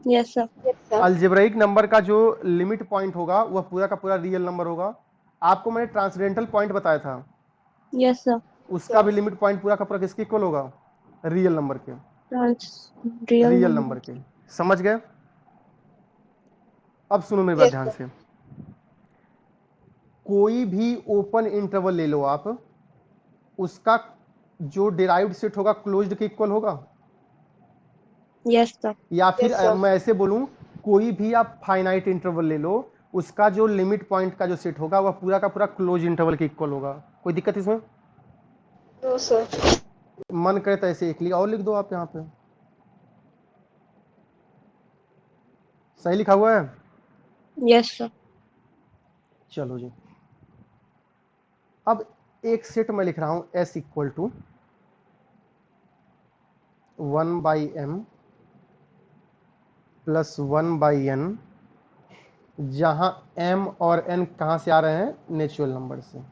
Yes, sir. Yes, sir. Algebraic number का जो लिमिट पॉइंट होगा वह पूरा का पूरा रियल नंबर होगा। आपको मैंने ट्रांसडेंटल पॉइंट बताया था, Yes, sir. उसका भी लिमिट पॉइंट पूरा का पूरा किसके इक्वल होगा? रियल नंबर के। Real real number. नंबर के, समझ गए? अब सुनो मेरी बात Yes, ध्यान sir. से। कोई भी ओपन इंटरवल ले लो आप, उसका जो डिराइव्ड सेट होगा क्लोज्ड के इक्वल होगा। Yes sir. या फिर Yes, sir. मैं ऐसे बोलूं, कोई भी आप फाइनाइट इंटरवल ले लो, उसका जो लिमिट पॉइंट का जो सेट होगा वह पूरा का पूरा क्लोज इंटरवल के इक्वल होगा। कोई दिक्कत इसमें? No, sir. मन करे तो ऐसे एक और लिख दो आप यहाँ पे। सही लिखा हुआ है? Yes sir. चलो जी, अब एक सेट मैं लिख रहा हूं S equal to 1/m plus 1/n, जहां m और n कहां से आ रहे हैं? नेचुरल नंबर से।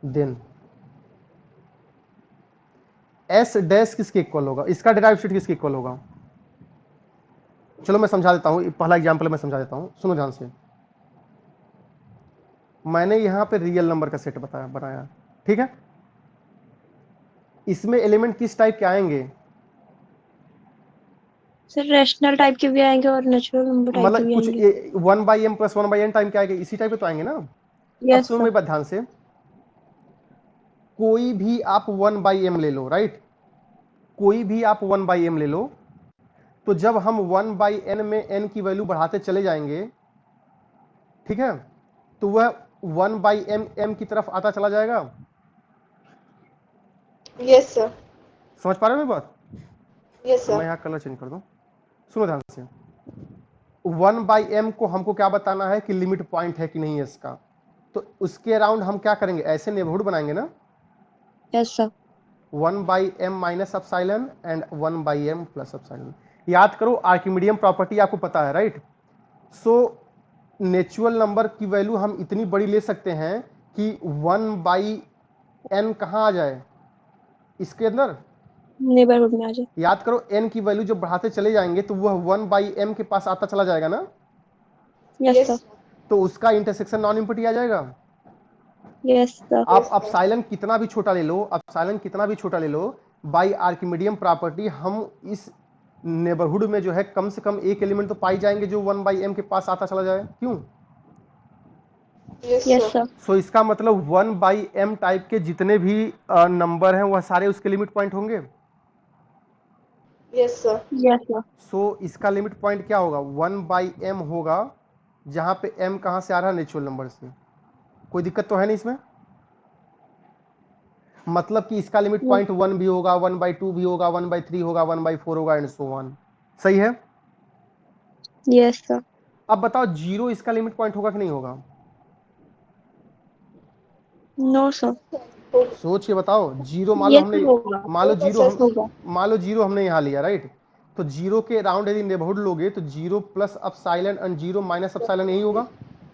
देन S डैश किसके इक्वल होगा? इसका डिराइव सेट किसके इक्वल होगा? चलो मैं समझा देता हूं, पहला एग्जांपल मैं समझा देता हूं, सुनो ध्यान से। मैंने यहां पे रियल नंबर का सेट बनाया, ठीक है? इसमें एलिमेंट किस टाइप के आएंगे? सर रैशनल टाइप के भी आएंगे और नेचुरल नंबर टाइप के मतलब भी कुछ आएंगे। 1/m प्लस 1/n टाइप के आएंगे, इसी टाइप के तो आएंगे ना? अब यस सुनो सर। मेरी बात ध्यान से, कोई भी आप 1/m ले लो, राइट? कोई भी आप 1/m ले लो, तो जब हम 1/n में n की वैल्यू बढ़ाते चले जाएंगे, ठीक है, तो वह 1/m m की तरफ आता चला जाएगा। Yes, sir. समझ पा रहे हो मेरी बात? Yes, मैं sir. यहाँ कलर चेंज कर दूं, सुनो ध्यान से। 1/m को हमको क्या बताना है कि लिमिट पॉइंट है कि नहीं है इसका, तो उसके अराउंड हम क्या करेंगे? ऐसे नेबरहुड बनाएंगे ना, yes sir. 1/m minus epsilon and 1/m plus epsilon. याद करो, आर्किमिडियन प्रॉपर्टी आपको पता है, राइट? सो नेचुरल नंबर की वैल्यू हम इतनी बड़ी ले सकते हैं कि 1/n कहाँ आ जाए? इसके अंदर। नेबरहुड में आ जाए। याद करो, n की वैल्यू जब बढ़ाते चले जाएंगे तो वह 1/m के पास आता चला जाएगा ना, यस Yes, सर। sir. तो उसका इंटरसेक्शन नॉन इम्पटी आ जाएगा। Yes sir. आप Yes, sir. एप्सिलॉन कितना भी छोटा ले लो, एप्सिलॉन कितना भी छोटा ले लो, बाय आर्किमिडियन प्रॉपर्टी हम इस नेबरहुड में जो है कम से कम एक एलिमेंट तो पाई जाएंगे जो 1/m के पास आता चला जाए। क्यों? Yes, yes sir. Sir. So इसका मतलब 1/m टाइप के जितने भी नंबर हैं वह सारे उसके लिमिट पॉइंट होंगे। Yes, sir. Yes sir. So इसका लिमिट पॉइंट क्या होगा? 1/m होगा, जहां पे m कहां से आ रहा है? नेचुरल नंबर से। कोई दिक्कत तो है नहीं इसमें? मतलब कि इसका लिमिट पॉइंट 1 भी होगा, 1/2 भी होगा, 1/3 होगा, 1/4 होगा एंड सो ऑन। सही है? Yes sir. अब बताओ, 0 इसका लिमिट पॉइंट होगा कि नहीं होगा? No sir. सोच के बताओ। 0 मान लो यस हमने, होगा। मान लो होगा 0 सर। होगा। मान लो 0 हमने यहाँ लिया, राइट? तो 0 के राउंड यदि नेबरहुड लोगे तो 0 plus epsilon and 0 minus epsilon यही होगा,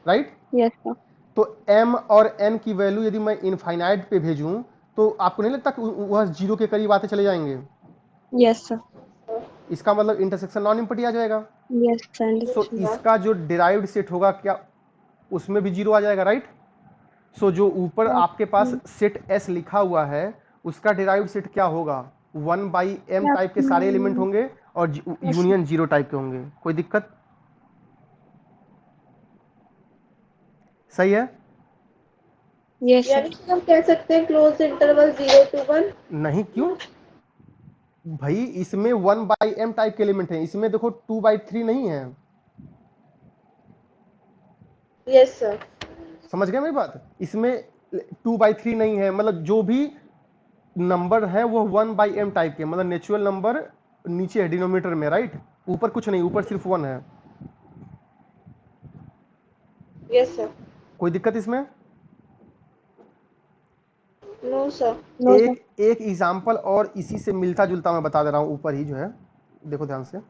राइट? Yes sir. तो m और n की वैल्यू यदि मैं इनफाइनाइट पे भेजूं तो आपको नहीं लगता कि वह 0 के करीब आते चले जाएंगे? Yes sir. इसका मतलब इंटरसेक्शन नॉन इम्पटी आ जाएगा। Yes sir. सो इसका जो डिराइव्ड सेट होगा क्या उसमें भी 0 आ जाएगा, राइट? सो जो ऊपर आपके पास सेट S लिखा हुआ है उसका डिराइव्ड सेट क्या होगा? 1/m टाइप के सारे एलिमेंट होंगे और यूनियन 0 टाइप के होंगे। कोई दिक्कत? सही है? Yes sir. यानी कि हम कह सकते हैं क्लोज इंटरवल 0 to 1. नहीं, क्यों भाई? इसमें 1/m टाइप के एलिमेंट है, इसमें देखो 2/3 नहीं है। Yes, sir. समझ गए मेरी बात? इसमें 2/3 नहीं है, मतलब जो भी नंबर है वो 1/m टाइप के, मतलब नेचुरल नंबर नीचे है डिनोमिनेटर में, राइट? ऊपर कुछ नहीं, ऊपर सिर्फ 1 है। Yes, sir. कोई दिक्कत इसमें? No, sir. No sir. एक एग्जांपल और इसी से मिलता जुलता मैं बता दे रहा हूं, ऊपर ही जो है, देखो ध्यान से।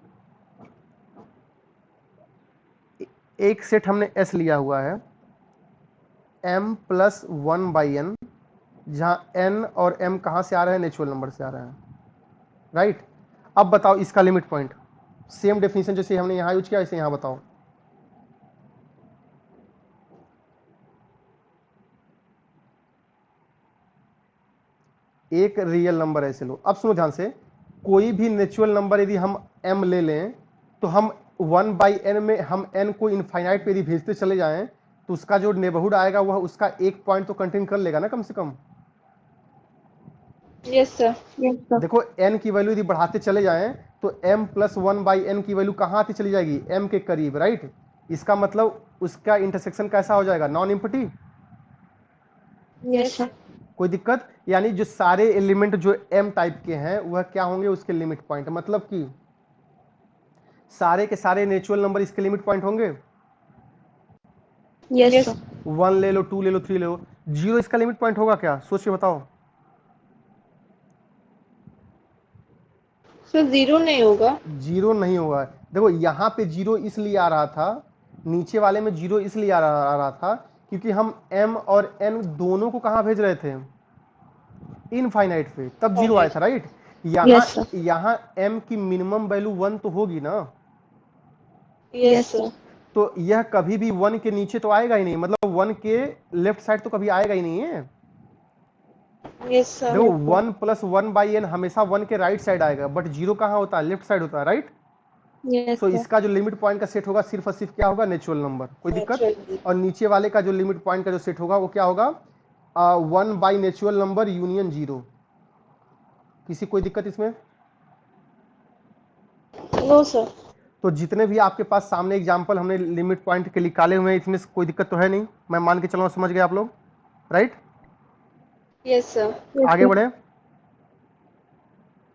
एक सेट हमने S लिया हुआ है m प्लस 1/n, जहां n और m कहां से आ रहे हैं? नेचुरल नंबर से आ रहे हैं, राइट? अब बताओ इसका लिमिट पॉइंट। सेम डेफिनेशन जैसे हमने यहां यूज किया, ऐसे यहां बताओ। एक रियल नंबर ऐसे लो। अब सुनो ध्यान से, कोई भी नेचुरल नंबर यदि हम m ले लें तो हम 1/n में हम n को इनफाइनाइट पे यदि भेजते चले जाएं तो उसका जो नेबरहुड आएगा वह उसका एक पॉइंट तो कंटेन कर लेगा ना कम से कम। Yes, sir. Yes sir. देखो n की वैल्यू यदि बढ़ाते चले जाएं तो m प्लस 1/n की वैल्यू कहाँ आती चली जाएगी, m के करीब, राइट। इसका मतलब उसका इंटरसेक्शन कैसा हो जाएगा, नॉन एम्प्टी। Yes sir. कोई दिक्कत, यानी जो सारे एलिमेंट जो m टाइप के हैं वह क्या होंगे, उसके लिमिट पॉइंट, मतलब कि सारे के सारे नेचुरल नंबर इसके लिमिट पॉइंट होंगे। Yes sir. 1 ले लो, 2 ले लो, 3 ले लो, 0 इसका लिमिट पॉइंट होगा क्या, सोच के बताओ। सर 0 नहीं होगा। 0 नहीं होगा। देखो यहाँ पे 0 इसलिए आ रहा था, नीचे वाले में 0 इसलिए आ रहा था क्योंकि हम m और n दोनों को कहाँ भेज रहे थे, इनफाइनाइट पे, तब 0 आया था, राइट। यहाँ यस सर। यहाँ m की मिनिमम वैल्यू 1 तो होगी ना, यस सर। तो यह कभी भी 1 के नीचे तो आएगा ही नहीं, मतलब 1 के लेफ्ट साइड तो कभी आएगा ही नहीं है। Yes sir. देखो 1 प्लस 1/n हमेशा 1 के राइट साइड आएगा, बट 0 कहाँ होता है, लेफ्ट साइड होता है, राइट। यस तो सर। इसका जो लिमिट पॉइंट का सेट होगा सिर्फ और सिर्फ क्या होगा, नेचुरल नंबर, कोई दिक्कत। Natural. और नीचे वाले का जो लिमिट पॉइंट का जो सेट होगा वो क्या होगा, 1 बाई नेचुरल नंबर यूनियन 0। किसी कोई दिक्कत इसमें। No sir. तो जितने भी आपके पास सामने एग्जांपल हमने लिमिट पॉइंट के निकाले हुए हैं, इसमें कोई दिक्कत तो है नहीं, मैं मान के चल रहा हूं, समझ गए आप लोग, राइट। Yes sir. आगे बढ़े।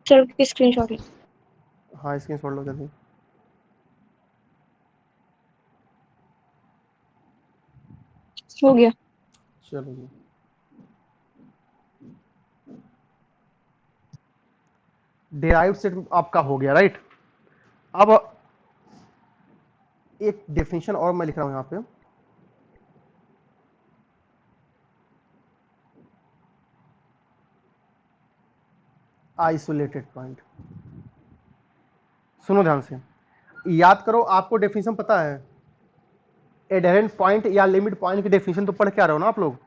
सर की स्क्रीनशॉट ली। हाँ स्क्रीन छोड़ लो जल्दी। हो गया। चलो जी, डिराइव्ड सेट आपका हो गया, राइट। अब एक डेफिनेशन और मैं लिख रहा हूं यहाँ पे, आइसोलेटेड पॉइंट। सुनो ध्यान से, याद करो, आपको डेफिनेशन पता है, एडहेरेंट पॉइंट या लिमिट पॉइंट की डेफिनेशन तो पढ़ के आ रहे हो ना आप लोग,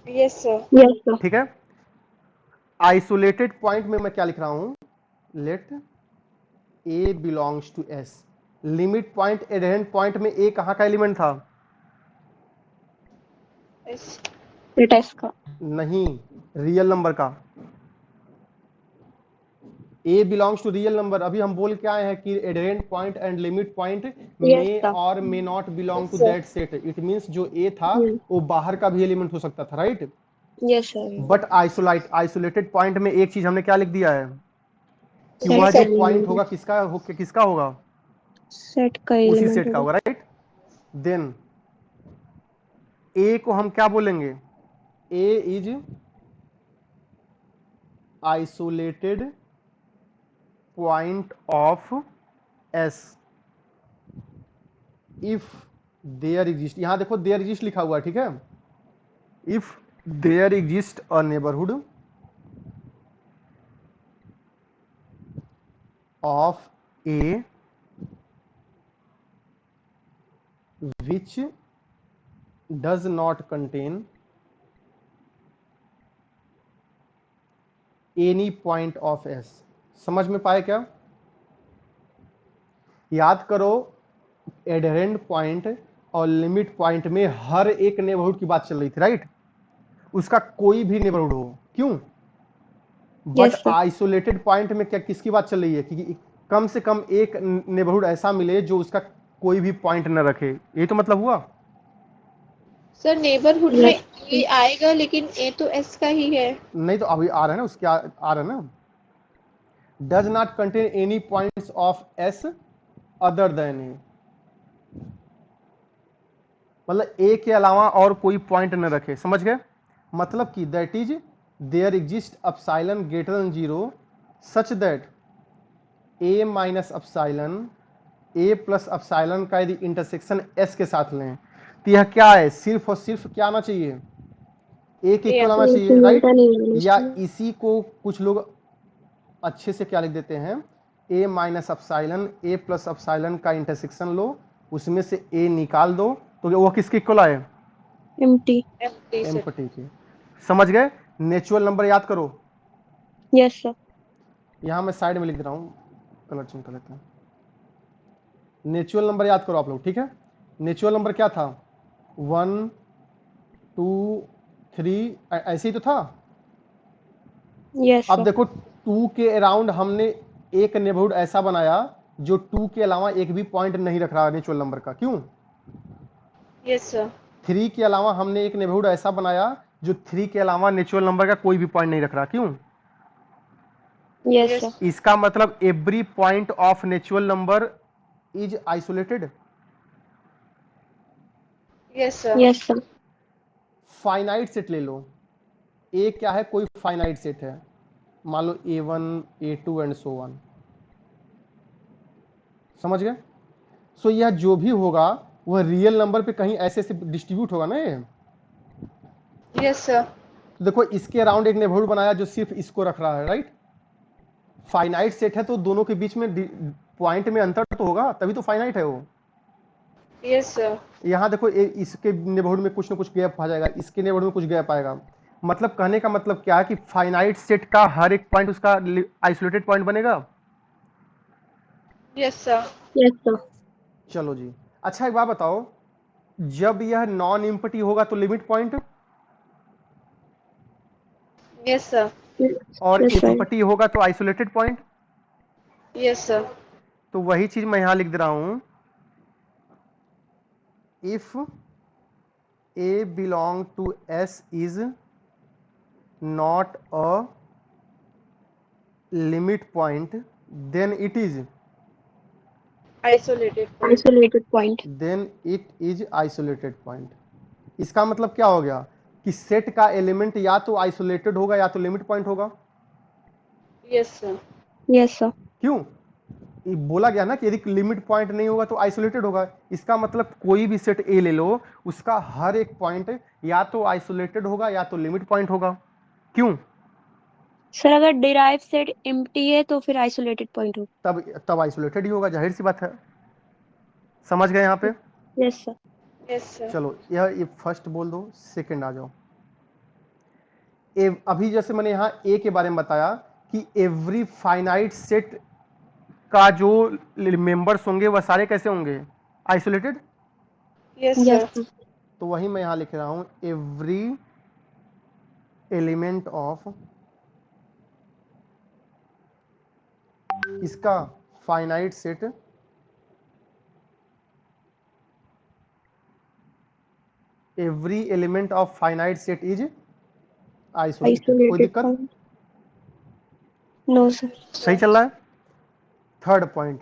यस सर। Yes sir. ठीक है। आइसोलेटेड पॉइंट में मैं क्या लिख रहा हूं, let a belongs to S. Limit point adherent point में ए कहां का एलिमेंट था, यस। टेस्ट का। नहीं, रियल नंबर का। A belongs to real number, अभी हम बोल के आए हैं कि adherent point and limit point yes may sir. और may not belong to Yes, sir. That set. It means जो ए था वो बाहर का भी एलिमेंट हो सकता था, right. Yes sir. But isolated point में एक चीज हमने क्या लिख दिया है कि सेट वह का जो पॉइंट एलिमेंट होगा किसका होगा, सेट का उसी एलिमेंट सेट का होगा, राइट। देन ए को हम क्या बोलेंगे, A is isolated point of S if there exist, यहां देखो देयर एग्जिस्ट लिखा हुआ है, ठीक है। If there exist a neighbourhood of A which does not contain any point of S। समझ में पाए क्या, याद करो, एडहेरेंट पॉइंट और लिमिट पॉइंट में हर एक नेबरहुड की बात चल रही थी, राइट। उसका कोई भी नेबरहुड हो, क्यों, but Yes, sir. Isolated point में क्या किसकी बात चल रही है कि कम से कम एक नेबरहुड ऐसा मिले जो उसका कोई भी पॉइंट न रखे, ये तो मतलब हुआ। Sir neighbourhood Yes. में ए आएगा लेकिन ए तो एस का ही है। नहीं तो अभी आ रहा है ना, उसके आ रहा है ना, does not contain any points of S other than A, मतलब ए के अलावा और कोई पॉइंट न रखे, समझ गए। मतलब कि that is there exist epsilon greater than 0 such that a minus epsilon A plus epsilon का यदि इंटरसेक्शन एस के साथ लें तो यह क्या है, सिर्फ और सिर्फ क्या आना चाहिए, ए के इक्वल आना चाहिए, राइट। या इसी को कुछ लोग अच्छे से क्या लिख देते हैं, ए माइनस अपसाइलन ए प्लस अपसाइलन का इंटरसेक्शन लो, उसमें से ए निकाल दो, तो वो किसके इक्वल आए, Empty. एम्पटी के। समझ गए, नेचुरल नंबर याद करो, Yes, sir. यहां मैं साइड में लिख रहा हूं, कलर चेंज कर लेते हैं। नेचुरल नंबर याद करो आप लोग, ठीक है। नेचुरल नंबर क्या था, 1 2 3 ऐसे ही तो था। Yes, अब sir. देखो 2 के अराउंड हमने एक नेबरहुड ऐसा बनाया जो 2 के अलावा एक भी पॉइंट नहीं रख रहा नेचुरल नंबर का, क्यों? Yes sir. 3 के अलावा हमने एक नेबरहुड ऐसा बनाया जो 3 के अलावा नेचुरल नंबर का कोई भी पॉइंट नहीं रख रहा, क्यों? Yes yes sir. इसका मतलब every point of natural number is isolated. Yes sir. Yes sir. Finite set ले लो, ए क्या है? कोई फाइनाइट सेट है, मान लो A1 A2 and so on, समझ गए? सो यह जो भी होगा वह रियल नंबर पे कहीं ऐसे ऐसे डिस्ट्रीब्यूट होगा ना ये। Yes sir. तो देखो इसके अराउंड एक नेबरहुड बनाया जो सिर्फ इसको रख रहा है, राइट? फाइनाइट सेट है तो दोनों के बीच में पॉइंट में अंतर तो होगा, तभी तो फाइनाइट है वो। Yes sir. यहाँ देखो इसके नेबरहुड में कुछ ना कुछ गैप आ जाएगा, इसके नेबरहुड में कुछ गैप आएगा। मतलब कहने का मतलब क्या है कि फाइनाइट सेट का हर एक पॉइंट उसका आइसोलेटेड पॉइंट बनेगा। Yes sir. Yes sir. चलो जी, अच्छा एक बात बताओ, जब यह नॉन इम्पटी होगा तो लिमिट पॉइंट, यस सर। और यस सर। इम्पटी होगा तो आइसोलेटेड पॉइंट। Yes sir. तो वही चीज मैं यहां लिख दे रहा हूं, if A belong to S is not a limit point, then it is isolated point. Isolated point. Isolated point. इसका मतलब क्या हो गया कि सेट का एलिमेंट या तो आइसोलेटेड होगा या तो लिमिट पॉइंट होगा। Yes sir. Yes sir. क्यों? ये बोला गया ना कि यदि लिमिट पॉइंट नहीं होगा तो आइसोलेटेड होगा। इसका मतलब कोई भी सेट ए ले लो, उसका हर एक पॉइंट या तो आइसोलेटेड होगा या तो लिमिट पॉइंट होगा। क्यों? सर अगर डिराइव सेट एम्प्टी है तो फिर आइसोलेटेड पॉइंट होगा। तब आइसोलेटेड ही होगा, जाहिर सी बात है। समझ गए यहाँ पे? Yes sir. Yes sir. चलो ये फर्स्ट बोल दो, सेकंड आ जाओ। अभी जैसे मैंने यहाँ ए के बारे में बताया कि एवरी फाइनाइट सेट का जो मेंबर्स होंगे वह सारे कैसे होंगे? Isolated. Yes yes sir. Sir. तो वही मैं यहाँ लिख रहा हूँ, एवरी एलिमेंट ऑफ इसका finite set every element of finite set is isolated. कोई आइसोलेटेड दिक्कत? पॉइंट। No sir. सही चल रहा है। थर्ड पॉइंट,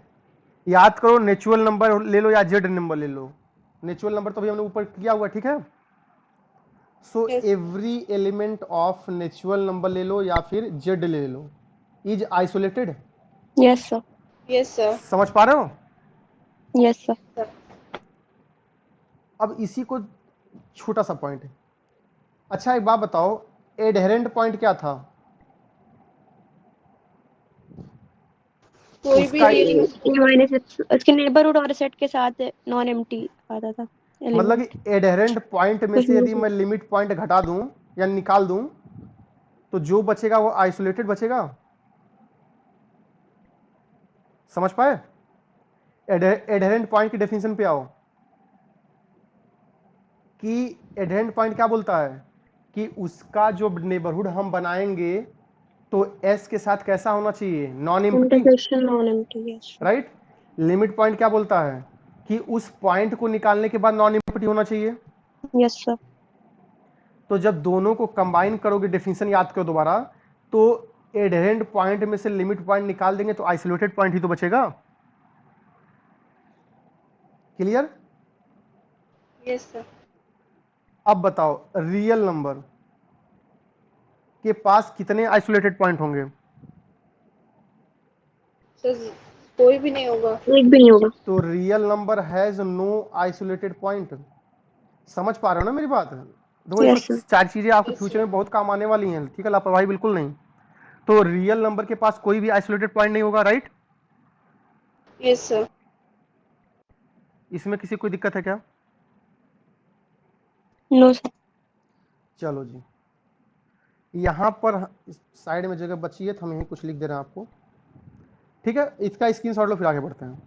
याद करो, नेचुरल नंबर ले लो या जेड नंबर ले लो। नेचुरल नंबर तो भी हमने ऊपर किया हुआ, ठीक है? So yes. Every element of natural number ले लो या फिर जेड ले लो, is isolated. Yes sir. Yes sir. समझ पा रहे हो? Yes sir. सर। अब इसी को छोटा सा पॉइंट है। अच्छा एक बात बताओ, एडहेरेंट पॉइंट क्या था? कोई भी उसका रियल ए माइनस उसके नेबरहुड और सेट के साथ नॉन एम्प्टी आता था मतलब एलिमेंट। कि एडहेरेंट पॉइंट में कुछ से नहीं यदि सर। मैं लिमिट पॉइंट घटा दूं या निकाल दूं तो जो बचेगा वो आइसोलेटेड बचेगा। समझ पाए? एडहेरेंट पॉइंट की डेफिनेशन पे आओ कि एडहेरेंट पॉइंट क्या बोलता है कि उसका जो नेबरहुड हम बनाएंगे तो एस के साथ कैसा होना चाहिए? Non empty, intersection non empty. Yes. Right? Limit point क्या बोलता है कि उस पॉइंट को निकालने के बाद नॉन एम्प्टी होना चाहिए। Yes sir. तो जब दोनों को कंबाइन करोगे, डेफिनेशन याद करो दोबारा, तो एडहेरेंट पॉइंट में से लिमिट पॉइंट निकाल देंगे तो आइसोलेटेड पॉइंट ही तो बचेगा। क्लियर? Yes sir. अब बताओ, रियल नंबर के पास कितने आइसोलेटेड पॉइंट होंगे? सर कोई भी नहीं होगा। एक भी नहीं होगा। तो real number has no isolated point. समझ पा रहे हो ना मेरी बात? देखो ये सब यस सर। चार चीजें आपके यस फ्यूचर सर। में बहुत काम आने वाली हैं, ठीक है? लापरवाही बिल्कुल नहीं। तो रियल नंबर के पास कोई भी आइसोलेटेड पॉइंट नहीं होगा, राइट? Yes sir. इसमें किसी कोई दिक्कत है क्या? No sir. चलो जी, यहाँ पर साइड में जगह बची है तो हम यहीं कुछ लिख दे रहे हैं आपको, ठीक है? इसका स्क्रीनशॉट लो, फिर आगे बढ़ते हैं।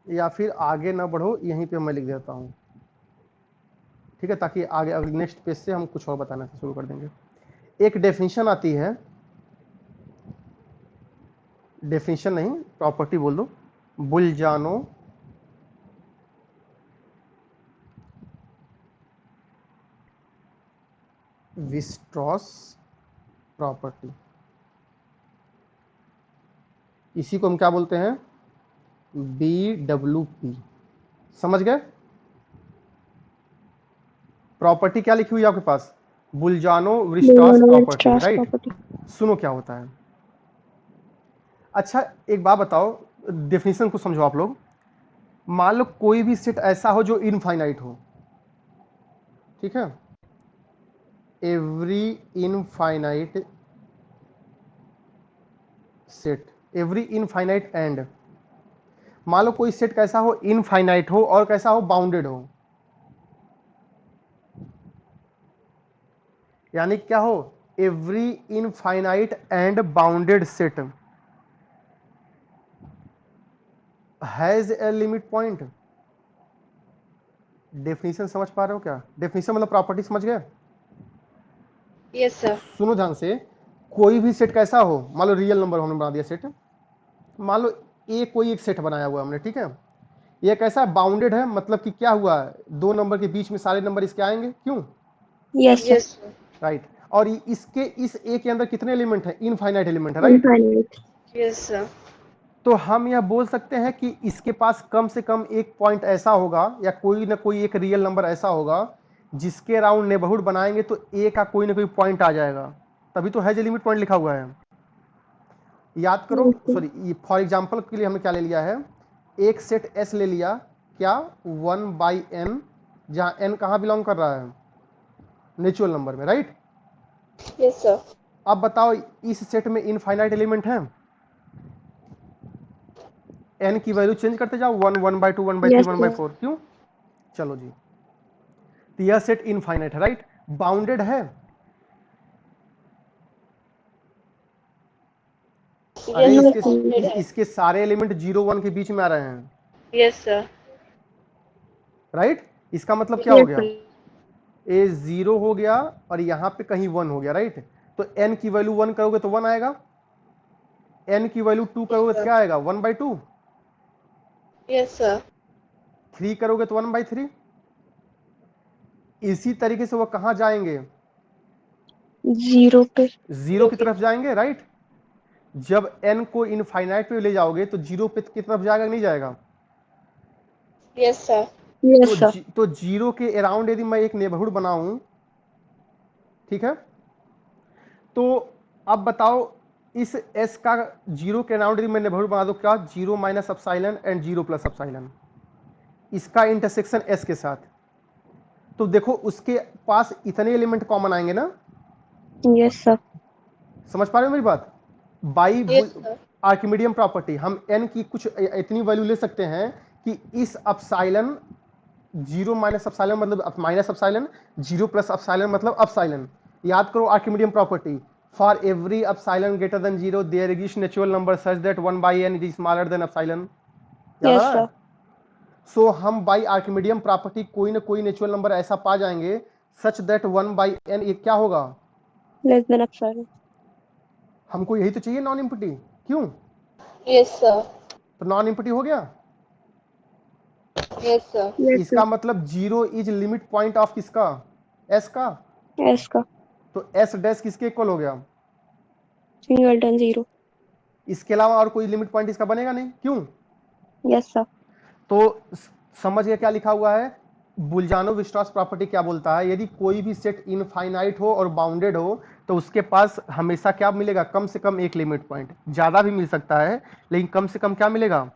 या फिर आगे ना बढ़ो, यहीं पे मैं लिख देता हूँ, ठीक है, ताकि आगे अगले नेक्स्ट पेज से हम कुछ और बताना शुरू कर देंगे। एक डेफिनेशन आती है, डेफिनेशन नहीं प्रॉपर्टी बोल दो, बुल्जानो विस्ट्रॉस प्रॉपर्टी। इसी को हम क्या बोलते हैं, BWP। समझ गए? प्रॉपर्टी क्या लिखी हुई है आपके पास, बुल्जानो विस्ट्रॉस प्रॉपर्टी, राइट। सुनो क्या होता है। अच्छा एक बात बताओ, डेफिनेशन को समझो आप लोग। मान लो कोई भी सेट ऐसा हो जो इनफाइनाइट हो, ठीक है, every infinite set, every infinite and. मान लो कोई सेट कैसा हो, इनफाइनाइट हो और कैसा हो, बाउंडेड हो। यानी क्या हो, every infinite and bounded set has a limit point. Definition समझ पा रहे हो क्या? डेफिनेशन मतलब प्रॉपर्टी, समझ गए? Yes sir. सुनो ध्यान से, कोई भी सेट कैसा हो, मान लो रियल नंबर हमने बना दिया सेट, मान लो ए कोई एक सेट बनाया हुआ हमने, ठीक है, ये कैसा बाउंडेड है, मतलब कि क्या हुआ, दो नंबर के बीच में सारे नंबर इसके आएंगे, क्यों? Yes yes sir, sir. Right. और इसके इस ए के अंदर कितने एलिमेंट है, इनफाइनाइट एलिमेंट है, राइट। इनफाइनाइट। Yes sir. तो हम यह बोल सकते हैं कि इसके पास कम से कम एक पॉइंट ऐसा होगा, या कोई ना कोई एक रियल नंबर ऐसा होगा जिसके अराउंड नेबरहुड बनाएंगे तो ए का कोई ना कोई पॉइंट आ जाएगा, तभी तो हैज ए लिमिट पॉइंट लिखा हुआ है। याद करो, सॉरी, फॉर एग्जाम्पल के लिए हमने क्या ले लिया है, एक सेट एस ले लिया, क्या 1/n, जहां n कहां बिलोंग कर रहा है, नेचुरल नंबर में, राइट। Yes sir. अब बताओ इस सेट में इनफाइनाइट एलिमेंट है, n की वैल्यू चेंज करते जाओ, 1, 1/2, 1/3, Yes, 1/4, क्यों? चलो जी, तो यह सेट इनफाइनाइट है, राइट, बाउंडेड है। अरे यस सर, इसके बाउंडेड है। इसके सारे एलिमेंट 0, 1 के बीच में आ रहे हैं, यस सर। राइट। इसका मतलब क्या हो yes, गया, ए 0 हो गया और यहां पे कहीं 1 हो गया, राइट। तो n की वैल्यू 1 करोगे तो 1 आएगा, n की वैल्यू 2 करोगे तो क्या आएगा, 1/2, यस सर। 3 करोगे तो 1/3। इसी तरीके से वो कहां जाएंगे, जीरो पे। जीरो की तरफ जाएंगे, राइट। जब n को इनफाइनाइट पे ले जाओगे तो जीरो पे की तरफ जाएगा, नहीं जाएगा? Yes sir. Yes, sir. तो जीरो के अराउंड यदि मैं एक नेबरहुड बनाऊं, ठीक है, तो अब बताओ इस s का जीरो के अराउंड यदि मैं नेबरहुड बना दूं, क्या 0 minus epsilon and 0 plus epsilon, इसका इंटरसेक्शन s के साथ, तो देखो उसके पास इतने एलिमेंट कॉमन आएंगे ना। Yes, sir. समझ पा रहे हो मेरी बात? By yes sir. Archimedean property हम n की कुछ इतनी वैल्यू ले सकते हैं कि इस एप्सिलॉन 0 माइनस एप्सिलॉन मतलब माइनस एप्सिलॉन, 0 प्लस एप्सिलॉन मतलब एप्सिलॉन। याद करो Archimedean property, for every epsilon greater than 0 there exist natural number such that 1/n is smaller than epsilon. याद आ Yes, रहा है? sir. सो हम बाई आर्किमिडियन प्रॉपर्टी कोई ना कोई नेचुरल नंबर ऐसा पा जाएंगे सच दैट 1/n ये क्या होगा, Less than epsilon. हमको यही तो चाहिए, नॉन इम्पिटी, क्यों? Yes sir. तो नॉन इम्पिटी हो गया। Yes sir. Yes, इसका sir. मतलब zero is limit point of किसका, एस का। S का. तो एस डैश किसके इक्वल हो गया, Singleton zero. इसके अलावा और कोई लिमिट पॉइंट इसका बनेगा नहीं, क्यों? Yes, sir. तो समझ गए क्या लिखा हुआ है, बुल्जानो विस्ट्रॉस प्रॉपर्टी क्या बोलता है, यदि कोई भी सेट इनफाइनाइट हो और बाउंडेड हो तो उसके पास हमेशा क्या मिलेगा, कम से कम एक लिमिट पॉइंट, ज्यादा भी मिल सकता है लेकिन कम से कम क्या मिलेगा,